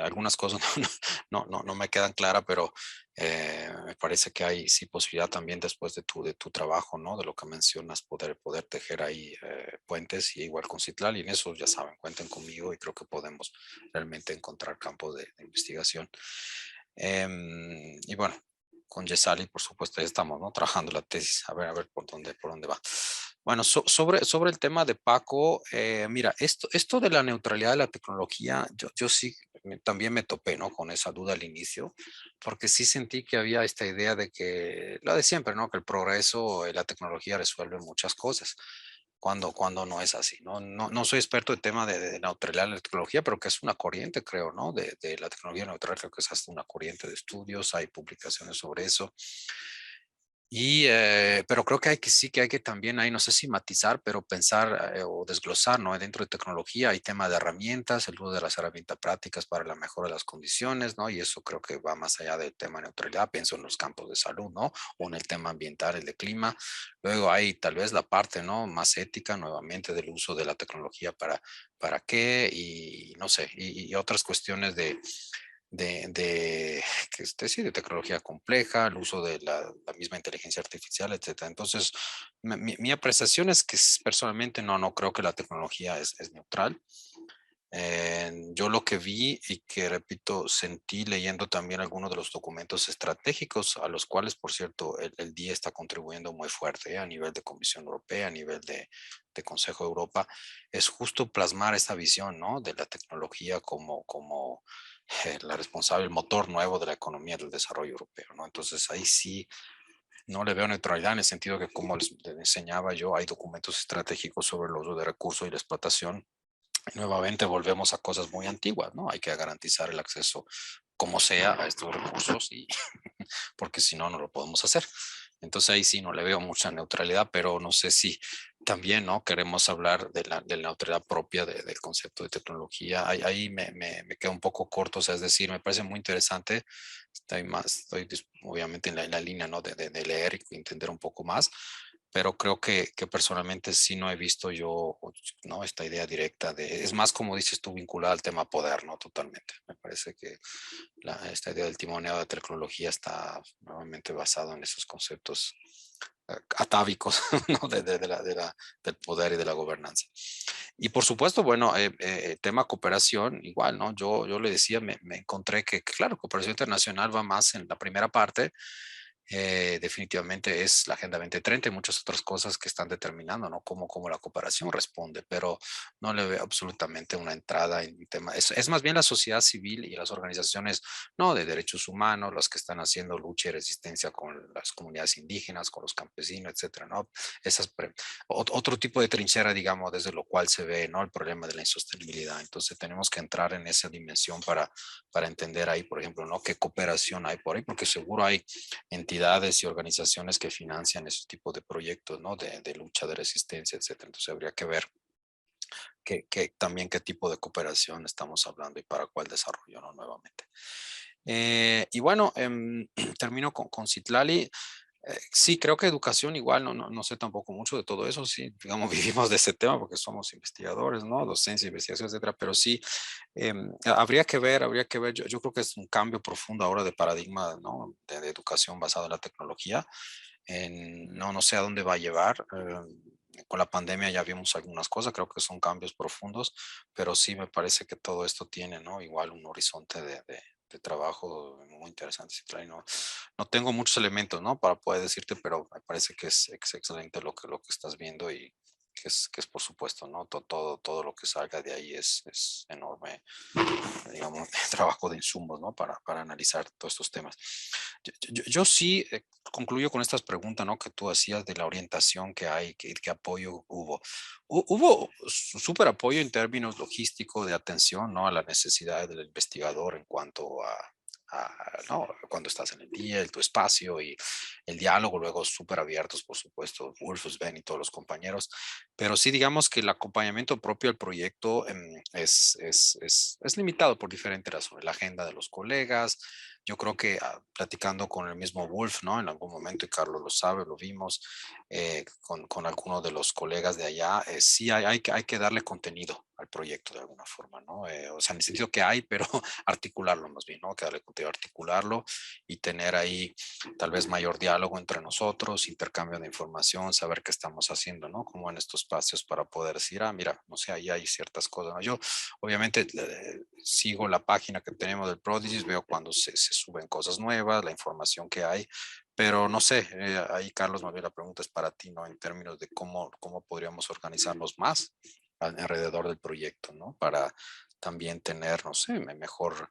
algunas cosas no me quedan claras, pero me parece que hay sí posibilidad también después de tu trabajo, ¿no? De lo que mencionas, poder tejer ahí puentes, y igual con Citlal, y en eso ya saben, cuenten conmigo, y creo que podemos realmente encontrar campo de investigación. Y bueno, con Yesali, por supuesto, ya estamos, ¿no? Trabajando la tesis, a ver por dónde va. Bueno, sobre el tema de Paco, mira, esto de la neutralidad de la tecnología, yo sí también me topé, ¿no? Con esa duda al inicio, porque sí sentí que había esta idea de que, lo de siempre, ¿no? Que el progreso y la tecnología resuelven muchas cosas, cuando no es así, ¿no? No soy experto en tema de neutralidad de la tecnología, pero que es una corriente, creo, ¿no? De la tecnología neutral, creo que es hasta una corriente de estudios, hay publicaciones sobre eso. Pero creo que sí que hay que también, ahí no sé si matizar, pero pensar o desglosar, ¿no? Dentro de tecnología hay tema de herramientas, el uso de las herramientas prácticas para la mejora de las condiciones, ¿no? Y eso creo que va más allá del tema de neutralidad, pienso en los campos de salud, ¿no? O en el tema ambiental, el de clima. Luego hay tal vez la parte, ¿no? Más ética, nuevamente, del uso de la tecnología para qué, y no sé, y otras cuestiones sí, de tecnología compleja, el uso de la misma inteligencia artificial, etcétera. Entonces, mi apreciación es que personalmente no creo que la tecnología es neutral. Yo lo que vi, y que repito, sentí leyendo también algunos de los documentos estratégicos, a los cuales, por cierto, el DIE está contribuyendo muy fuerte, a nivel de Comisión Europea, a nivel de Consejo de Europa, es justo plasmar esta visión, ¿no? De la tecnología como la responsable, el motor nuevo de la economía del desarrollo europeo, ¿no? Entonces ahí sí no le veo neutralidad, en el sentido que, como les enseñaba yo, hay documentos estratégicos sobre el uso de recursos y la explotación. Nuevamente volvemos a cosas muy antiguas, ¿no? Hay que garantizar el acceso como sea a estos recursos, y porque si no, no lo podemos hacer. Entonces ahí sí no le veo mucha neutralidad, pero no sé si también, ¿no? Queremos hablar de la neutralidad propia del concepto de tecnología. Ahí me queda un poco corto, o sea, es decir, me parece muy interesante. Estoy obviamente en la línea, ¿no? De leer y entender un poco más, pero creo que personalmente sí no he visto yo, ¿no? Esta idea directa es más como dices tú, vinculada al tema poder, ¿no? Totalmente. Me parece que esta idea del timoneado de tecnología está nuevamente basado en esos conceptos atávicos, ¿no? Del poder y de la gobernanza. Y por supuesto, bueno, tema cooperación, igual, ¿no? Yo le decía, me encontré que, claro, cooperación internacional va más en la primera parte. Definitivamente es la Agenda 2030 y muchas otras cosas que están determinando, ¿no? Cómo la cooperación responde, pero no le veo absolutamente una entrada en tema. Es más bien la sociedad civil y las organizaciones, ¿no? De derechos humanos, las que están haciendo lucha y resistencia con las comunidades indígenas, con los campesinos, etcétera, ¿no? Otro tipo de trinchera, digamos, desde lo cual se ve, ¿no? El problema de la insostenibilidad. Entonces tenemos que entrar en esa dimensión para entender ahí, por ejemplo, ¿no? ¿Qué cooperación hay por ahí? Porque seguro hay entidades y organizaciones que financian ese tipo de proyectos, ¿no? De lucha, de resistencia, etcétera. Entonces habría que ver también qué tipo de cooperación estamos hablando y para cuál desarrollo, ¿no? Nuevamente. Y bueno, termino con Citlali. Sí, creo que educación igual, no sé tampoco mucho de todo eso, sí, digamos, vivimos de ese tema porque somos investigadores, ¿no? Docencia, investigación, etcétera, pero sí, habría que ver, yo creo que es un cambio profundo ahora de paradigma, ¿no? De educación basada en la tecnología, no sé a dónde va a llevar, con la pandemia ya vimos algunas cosas, creo que son cambios profundos, pero sí me parece que todo esto tiene, ¿no? Igual un horizonte de trabajo muy interesante. Sí, claro, no tengo muchos elementos, ¿no? Para poder decirte, pero me parece que es excelente lo que estás viendo y que es por supuesto, ¿no? Todo lo que salga de ahí es enorme, digamos, trabajo de insumos, ¿no? Para analizar todos estos temas. Yo sí concluyo con estas preguntas, ¿no? Que tú hacías de la orientación que hay, qué apoyo hubo. Hubo súper apoyo en términos logísticos de atención, ¿no? A las necesidades del investigador en cuanto ¿no? Cuando estás en el día, tu espacio y el diálogo, luego súper abiertos, por supuesto, Wolf, Sven y todos los compañeros, pero sí digamos que el acompañamiento propio al proyecto es limitado por diferentes razones, la agenda de los colegas, yo creo que platicando con el mismo Wolf, ¿no? En algún momento, y Carlos lo sabe, lo vimos, con algunos de los colegas de allá, sí hay que darle contenido al proyecto de alguna forma, ¿no? O sea, en el sentido que hay, pero articularlo más bien, ¿no? Que darle contenido, articularlo y tener ahí tal vez mayor diálogo entre nosotros, intercambio de información, saber qué estamos haciendo, ¿no? Como en estos espacios para poder decir, mira, no sé, ahí hay ciertas cosas, ¿no? Yo obviamente sigo la página que tenemos del Prodigy, veo cuando se suben cosas nuevas, la información que hay, pero no sé, ahí Carlos, más bien la pregunta es para ti, ¿no? En términos de cómo podríamos organizarnos más alrededor del proyecto, ¿no? Para también tener, no sé, mejor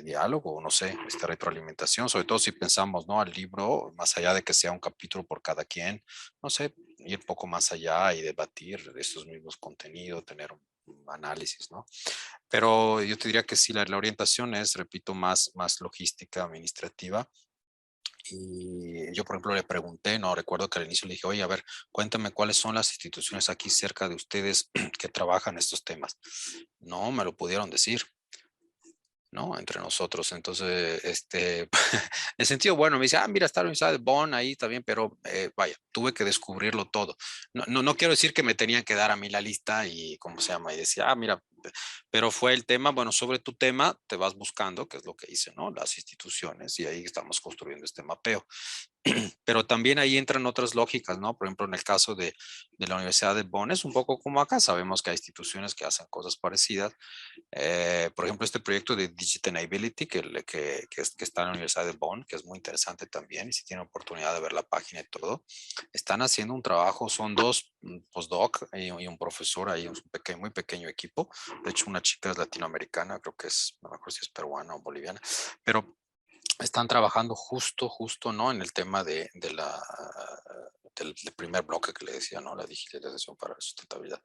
diálogo, no sé, esta retroalimentación, sobre todo si pensamos, ¿no? Al libro, más allá de que sea un capítulo por cada quien, no sé, ir poco más allá y debatir de estos mismos contenidos, tener un análisis, ¿no? Pero yo te diría que sí, la orientación es, repito, más logística, administrativa. Y yo, por ejemplo, le pregunté, no recuerdo que al inicio le dije, oye, a ver, cuéntame cuáles son las instituciones aquí cerca de ustedes que trabajan estos temas. No me lo pudieron decir, ¿no? Entre nosotros. Entonces, en sentido bueno, me dice, mira, está la Universidad de Bonn ahí también, pero vaya, tuve que descubrirlo todo. No quiero decir que me tenían que dar a mí la lista y, ¿cómo se llama? Y decía, mira, pero fue el tema, bueno, sobre tu tema te vas buscando, que es lo que hice, ¿no? Las instituciones y ahí estamos construyendo este mapeo. Pero también ahí entran otras lógicas, ¿no? Por ejemplo, en el caso de la Universidad de Bonn es un poco como acá, sabemos que hay instituciones que hacen cosas parecidas. Por ejemplo, este proyecto de Digitalizability que está en la Universidad de Bonn, que es muy interesante también, y si tienen oportunidad de ver la página y todo, están haciendo un trabajo, son dos postdoc y un profesor ahí, un muy pequeño equipo. De hecho, una chica es latinoamericana, creo que es, no me acuerdo si es peruana o boliviana, pero están trabajando justo, ¿no? En el tema del primer bloque que le decía, ¿no? La digitalización para la sustentabilidad.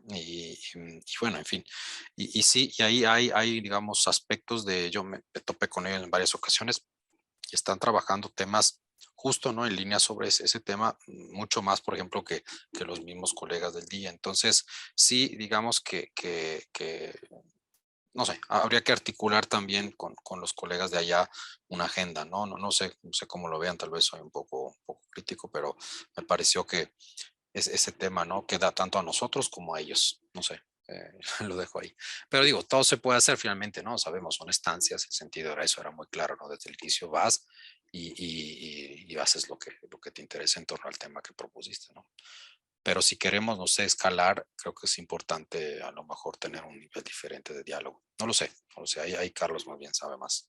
Y bueno, en fin. Y sí, y ahí hay, digamos, aspectos yo me topé con ellos en varias ocasiones y están trabajando temas justo, ¿no? En línea sobre ese tema, mucho más, por ejemplo, que los mismos colegas del día. Entonces, sí, digamos que no sé, habría que articular también con los colegas de allá una agenda, ¿no? No sé cómo lo vean, tal vez soy un poco crítico, pero me pareció que ese tema, ¿no? Queda tanto a nosotros como a ellos, no sé, lo dejo ahí. Pero digo, todo se puede hacer finalmente, ¿no? Sabemos, son estancias, el sentido era eso, era muy claro, ¿no? Desde el inicio vas y haces lo que te interesa en torno al tema que propusiste, ¿no? Pero si queremos, no sé, escalar, creo que es importante a lo mejor tener un nivel diferente de diálogo. No lo sé, no lo sé, ahí Carlos más bien sabe más.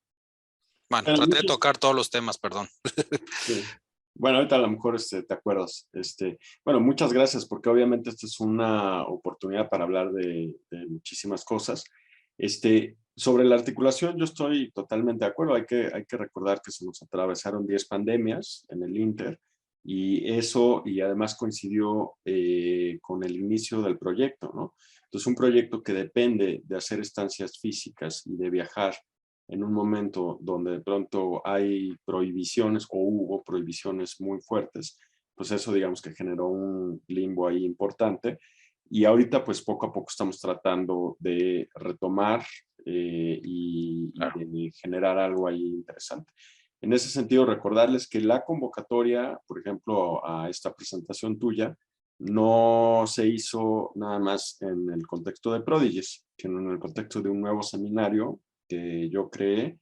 Bueno, Bueno, traté de tocar todos los temas, perdón. sí. Bueno, ahorita a lo mejor te acuerdas. Bueno, muchas gracias, porque obviamente esta es una oportunidad para hablar de muchísimas cosas. Sobre la articulación, yo estoy totalmente de acuerdo. Hay que recordar que se nos atravesaron 10 pandemias en el Inter, y además coincidió con el inicio del proyecto, ¿no? Entonces, un proyecto que depende de hacer estancias físicas y de viajar en un momento donde de pronto hay prohibiciones o hubo prohibiciones muy fuertes, pues eso digamos que generó un limbo ahí importante. Y ahorita pues poco a poco estamos tratando de retomar Claro. de generar algo ahí interesante. En ese sentido, recordarles que la convocatoria, por ejemplo, a esta presentación tuya, no se hizo nada más en el contexto de Prodigies, sino en el contexto de un nuevo seminario que yo creé.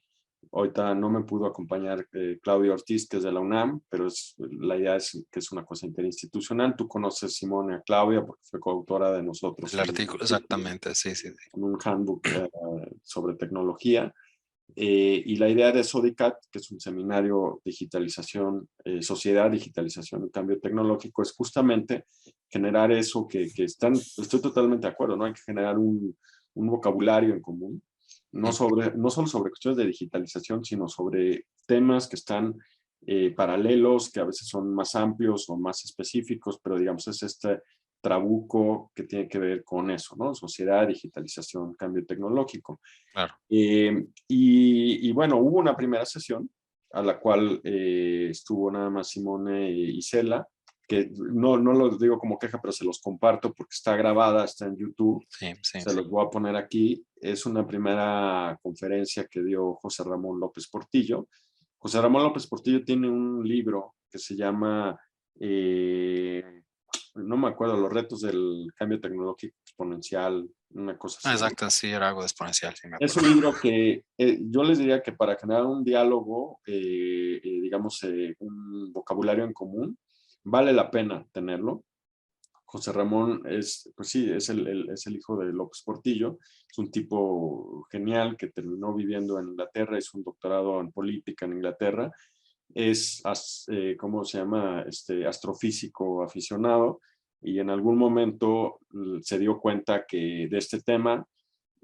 Ahorita no me pudo acompañar Claudia Ortiz, que es de la UNAM, pero la idea es que es una cosa interinstitucional. Tú conoces, Simone, a Claudia porque fue coautora de nosotros El artículo, exactamente, sí. en un handbook sobre tecnología. Y la idea de SODICAT, que es un seminario digitalización, sociedad, digitalización y cambio tecnológico, es justamente generar eso estoy totalmente de acuerdo, ¿no? Hay que generar un vocabulario en común, no solo sobre cuestiones de digitalización, sino sobre temas que están paralelos, que a veces son más amplios o más específicos, pero digamos es este trabuco que tiene que ver con eso, ¿no? Sociedad, digitalización, cambio tecnológico. Claro. Y bueno, hubo una primera sesión a la cual estuvo nada más Simone y Cela, que no los digo como queja, pero se los comparto porque está grabada, está en YouTube. Sí. Se los voy a poner aquí. Es una primera conferencia que dio José Ramón López Portillo. José Ramón López Portillo tiene un libro que se llama, no me acuerdo, Los retos del cambio tecnológico exponencial, una cosa así, ¿no? Exacto, sí, era algo de exponencial, sí me Es acuerdo. un libro que yo les diría que para generar un diálogo, digamos, un vocabulario en común, vale la pena tenerlo. José Ramón pues sí, es el hijo de López Portillo, es un tipo genial que terminó viviendo en Inglaterra, hizo un doctorado en política en Inglaterra, ¿cómo se llama? Astrofísico aficionado, y en algún momento se dio cuenta que de este tema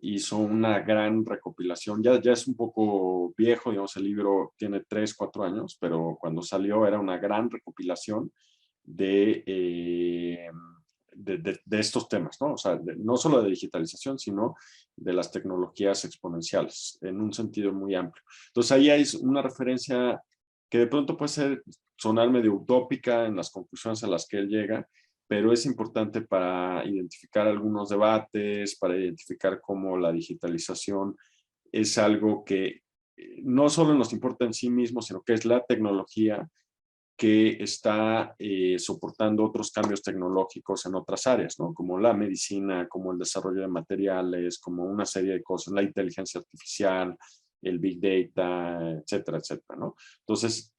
hizo una gran recopilación, ya es un poco viejo, digamos, el libro tiene 3, 4 años, pero cuando salió era una gran recopilación de, de estos temas, ¿no? O sea, no solo de digitalización, sino de las tecnologías exponenciales, en un sentido muy amplio. Entonces ahí hay una referencia que de pronto puede sonar medio utópica en las conclusiones a las que él llega, pero es importante para identificar algunos debates, para identificar cómo la digitalización es algo que no solo nos importa en sí mismo, sino que es la tecnología que está soportando otros cambios tecnológicos en otras áreas, ¿no? Como la medicina, como el desarrollo de materiales, como una serie de cosas, la inteligencia artificial, el big data, etcétera, etcétera, ¿no? Entonces,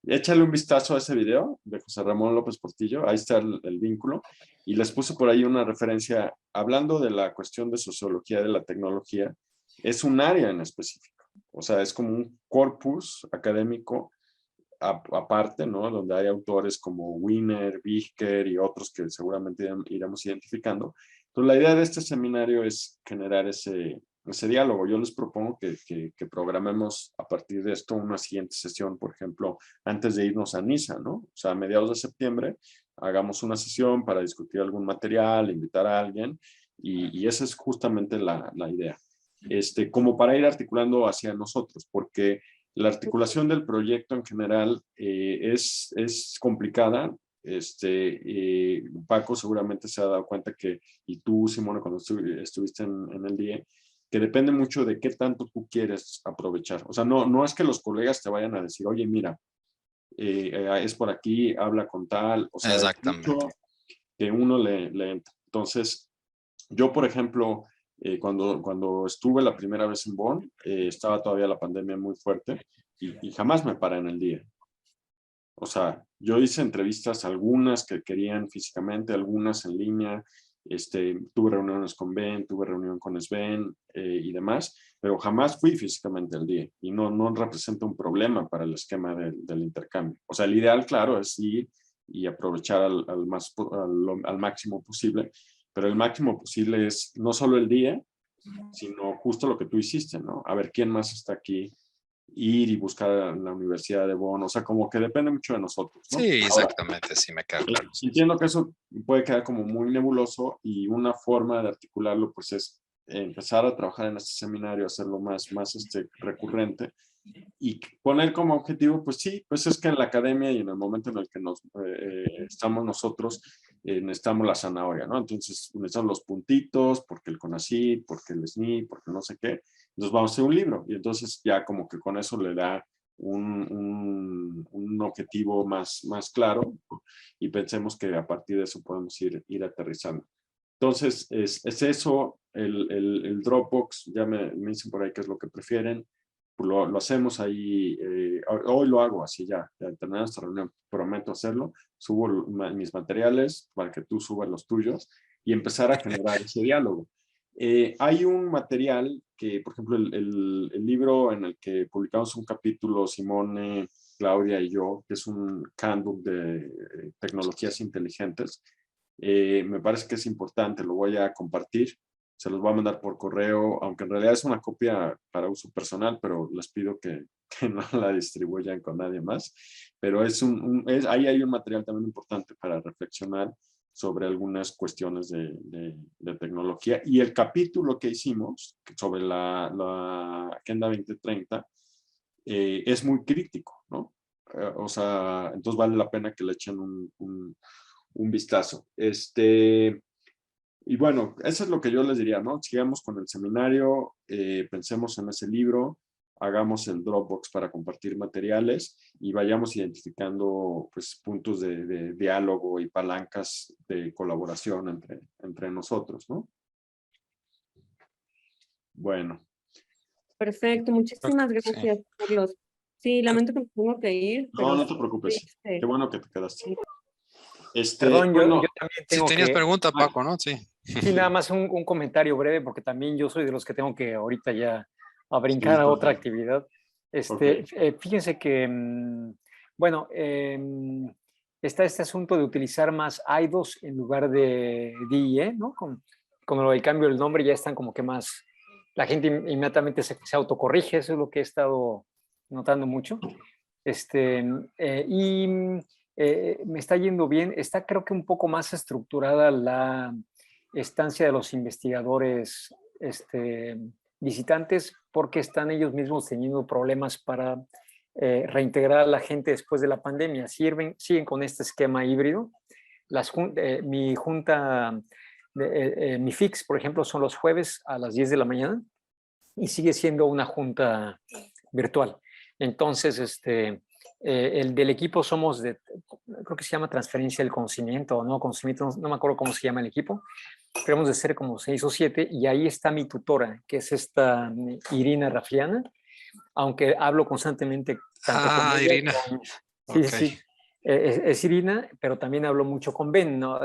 échale un vistazo a ese video de José Ramón López Portillo, ahí está el vínculo, y les puse por ahí una referencia, hablando de la cuestión de sociología de la tecnología, es un área en específico, o sea, es como un corpus académico aparte, ¿no? Donde hay autores como Wiener, Bichker y otros que seguramente iremos identificando. Entonces, la idea de este seminario es generar ese diálogo. Yo les propongo que programemos a partir de esto una siguiente sesión, por ejemplo, antes de irnos a Niza, ¿no? O sea, a mediados de septiembre, hagamos una sesión para discutir algún material, invitar a alguien, y esa es justamente la idea. Como para ir articulando hacia nosotros, porque la articulación del proyecto en general es complicada. Paco seguramente se ha dado cuenta que, y tú, Simone, cuando estuviste en el DIE, que depende mucho de qué tanto tú quieres aprovechar. O sea, no es que los colegas te vayan a decir, oye, mira, es por aquí, habla con tal, o sea, es Exactamente. mucho que uno le entra. Entonces, yo, por ejemplo, cuando estuve la primera vez en Bonn, estaba todavía la pandemia muy fuerte y jamás me paré en el día. O sea, yo hice entrevistas, algunas que querían físicamente, algunas en línea, tuve reuniones con Ben, tuve reunión con Sven y demás, pero jamás fui físicamente al día y no representa un problema para el esquema del intercambio. O sea, el ideal, claro, es ir y aprovechar al máximo posible, pero el máximo posible es no solo el día, sino justo lo que tú hiciste, ¿no? A ver quién más está aquí, ir y buscar en la Universidad de Bonn, o sea, como que depende mucho de nosotros, ¿no? Sí, Ahora, exactamente, sí me queda claro. entiendo que eso puede quedar como muy nebuloso y una forma de articularlo pues es empezar a trabajar en este seminario, hacerlo más recurrente y poner como objetivo, pues sí, pues es que en la academia y en el momento en el que estamos nosotros, necesitamos la zanahoria, ¿no? Entonces necesitamos los puntitos, porque el CONACYT, porque el SNI, porque no sé qué, entonces vamos a hacer un libro y entonces ya como que con eso le da un objetivo más claro y pensemos que a partir de eso podemos ir aterrizando. Entonces, es eso, el Dropbox, ya me dicen por ahí qué es lo que prefieren, pues lo hacemos ahí, hoy lo hago así ya terminada esta reunión, prometo hacerlo, subo mis materiales para que tú subas los tuyos y empezar a generar ese diálogo. Hay un material que, por ejemplo, el libro en el que publicamos un capítulo, Simone, Claudia y yo, que es un handbook de tecnologías inteligentes, me parece que es importante, lo voy a compartir, se los voy a mandar por correo, aunque en realidad es una copia para uso personal, pero les pido que no la distribuyan con nadie más. Pero ahí hay un material también importante para reflexionar sobre algunas cuestiones de tecnología. Y el capítulo que hicimos sobre la Agenda 2030 es muy crítico, ¿no? O sea, entonces vale la pena que le echen un vistazo. Y bueno, eso es lo que yo les diría, ¿no? Sigamos con el seminario, pensemos en ese libro, hagamos el Dropbox para compartir materiales y vayamos identificando pues, puntos de diálogo y palancas de colaboración entre nosotros, ¿no? Bueno. Perfecto, muchísimas gracias, Carlos. Sí, lamento que me tengo que ir, pero No te preocupes. Qué bueno que te quedaste. Perdón, bueno, yo también si tengo tenías que... pregunta, Paco, ¿no? Sí. Sí, nada más un comentario breve, porque también yo soy de los que tengo que ahorita ya a brincar sí, a otra actividad. Okay. Fíjense que, bueno, está este asunto de utilizar más IDOS en lugar de DIE, ¿no? Con el cambio del nombre ya están como que más, la gente inmediatamente se autocorrige, eso es lo que he estado notando mucho. Y me está yendo bien, está creo que un poco más estructurada la estancia de los investigadores visitantes porque están ellos mismos teniendo problemas para reintegrar a la gente después de la pandemia. Siguen con este esquema híbrido. Mi junta, mi fix, por ejemplo, son los jueves a las 10 de la mañana y sigue siendo una junta virtual. Entonces, el del equipo somos creo que se llama transferencia del conocimiento o no conocimiento, no me acuerdo cómo se llama el equipo, pero hemos de ser como 6 o 7 y ahí está mi tutora, que es esta Irina Rafliana, aunque hablo constantemente tanto con ella Irina. Sí, sí. Es Irina, pero también hablo mucho con Ben, ¿no?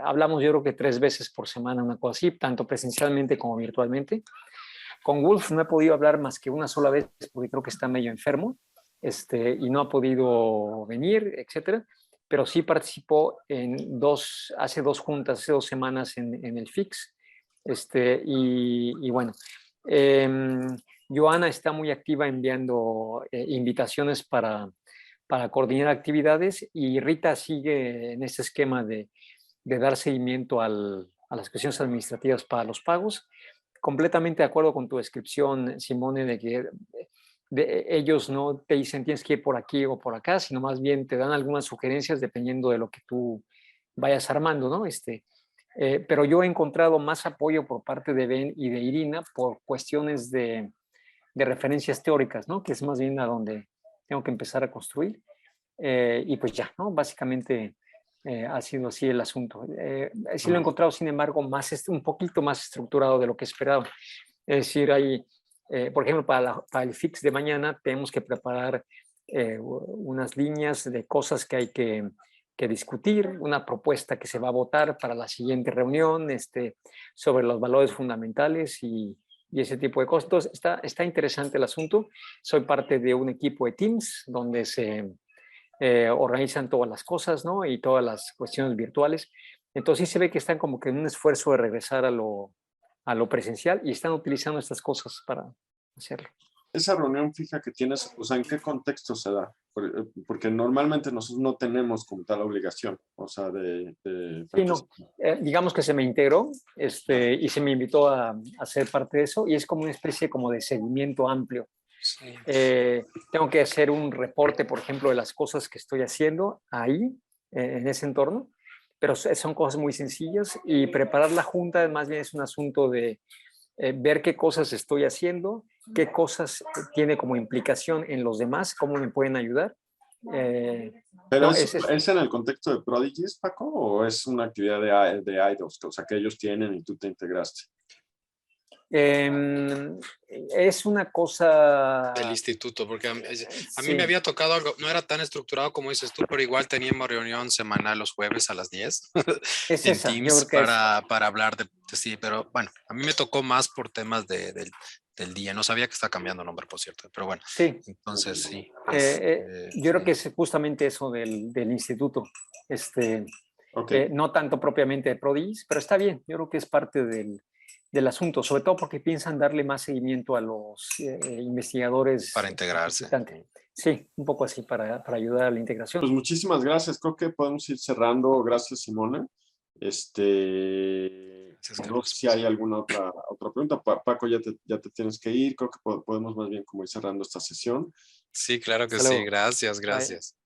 Hablamos yo creo que 3 veces por semana, una cosa así, tanto presencialmente como virtualmente. Con Wolf no he podido hablar más que una sola vez porque creo que está medio enfermo y no ha podido venir, etcétera. Pero sí participó hace 2 juntas, hace 2 semanas en el FIX. Y bueno, Joana está muy activa enviando invitaciones para coordinar actividades y Rita sigue en este esquema de dar seguimiento a las cuestiones administrativas para los pagos. Completamente de acuerdo con tu descripción, Simone, de que ellos no te dicen tienes que ir por aquí o por acá, sino más bien te dan algunas sugerencias dependiendo de lo que tú vayas armando, ¿no? Pero yo he encontrado más apoyo por parte de Ben y de Irina por cuestiones de referencias teóricas, ¿no? Que es más bien a donde tengo que empezar a construir. Y pues ya, ¿no? Básicamente ha sido así el asunto. Sí lo he encontrado, sin embargo, un poquito más estructurado de lo que esperaba. Es decir, hay, por ejemplo, para el fix de mañana tenemos que preparar unas líneas de cosas que hay que discutir, una propuesta que se va a votar para la siguiente reunión, sobre los valores fundamentales y ese tipo de cosas. Entonces, está interesante el asunto. Soy parte de un equipo de Teams donde se organizan todas las cosas, ¿no? Y todas las cuestiones virtuales. Entonces sí se ve que están como que en un esfuerzo de regresar a lo presencial y están utilizando estas cosas para hacerlo. Esa reunión fija que tienes, o sea, ¿en qué contexto se da? Porque normalmente nosotros no tenemos como tal obligación, o sea, de sí, no. Digamos que se me integró y se me invitó a ser parte de eso y es como una especie como de seguimiento amplio. Sí. Tengo que hacer un reporte, por ejemplo, de las cosas que estoy haciendo ahí, en ese entorno, pero son cosas muy sencillas y preparar la junta más bien es un asunto de ver qué cosas estoy haciendo, qué cosas tiene como implicación en los demás, cómo me pueden ayudar. ¿Pero no, es en el contexto de Prodigies, Paco, o es una actividad de idols, o sea, que ellos tienen y tú te integraste? Es una cosa del instituto, porque a mí me había tocado algo, no era tan estructurado como dices tú, pero igual teníamos reunión semanal los jueves a las 10 es en esa, Teams para hablar de sí, pero bueno, a mí me tocó más por temas del día, no sabía que está cambiando nombre, por cierto, pero bueno, sí. Entonces sí. Yo creo que es justamente eso del instituto, okay. No tanto propiamente de Prodigies, pero está bien, yo creo que es parte del asunto, sobre todo porque piensan darle más seguimiento a los investigadores. Para integrarse. Sí, un poco así, para ayudar a la integración. Pues muchísimas gracias, creo que podemos ir cerrando. Gracias, Simona. No sé si hay alguna otra pregunta. Paco, ya te tienes que ir, creo que podemos más bien como ir cerrando esta sesión. Sí, claro que sí, gracias. Bye.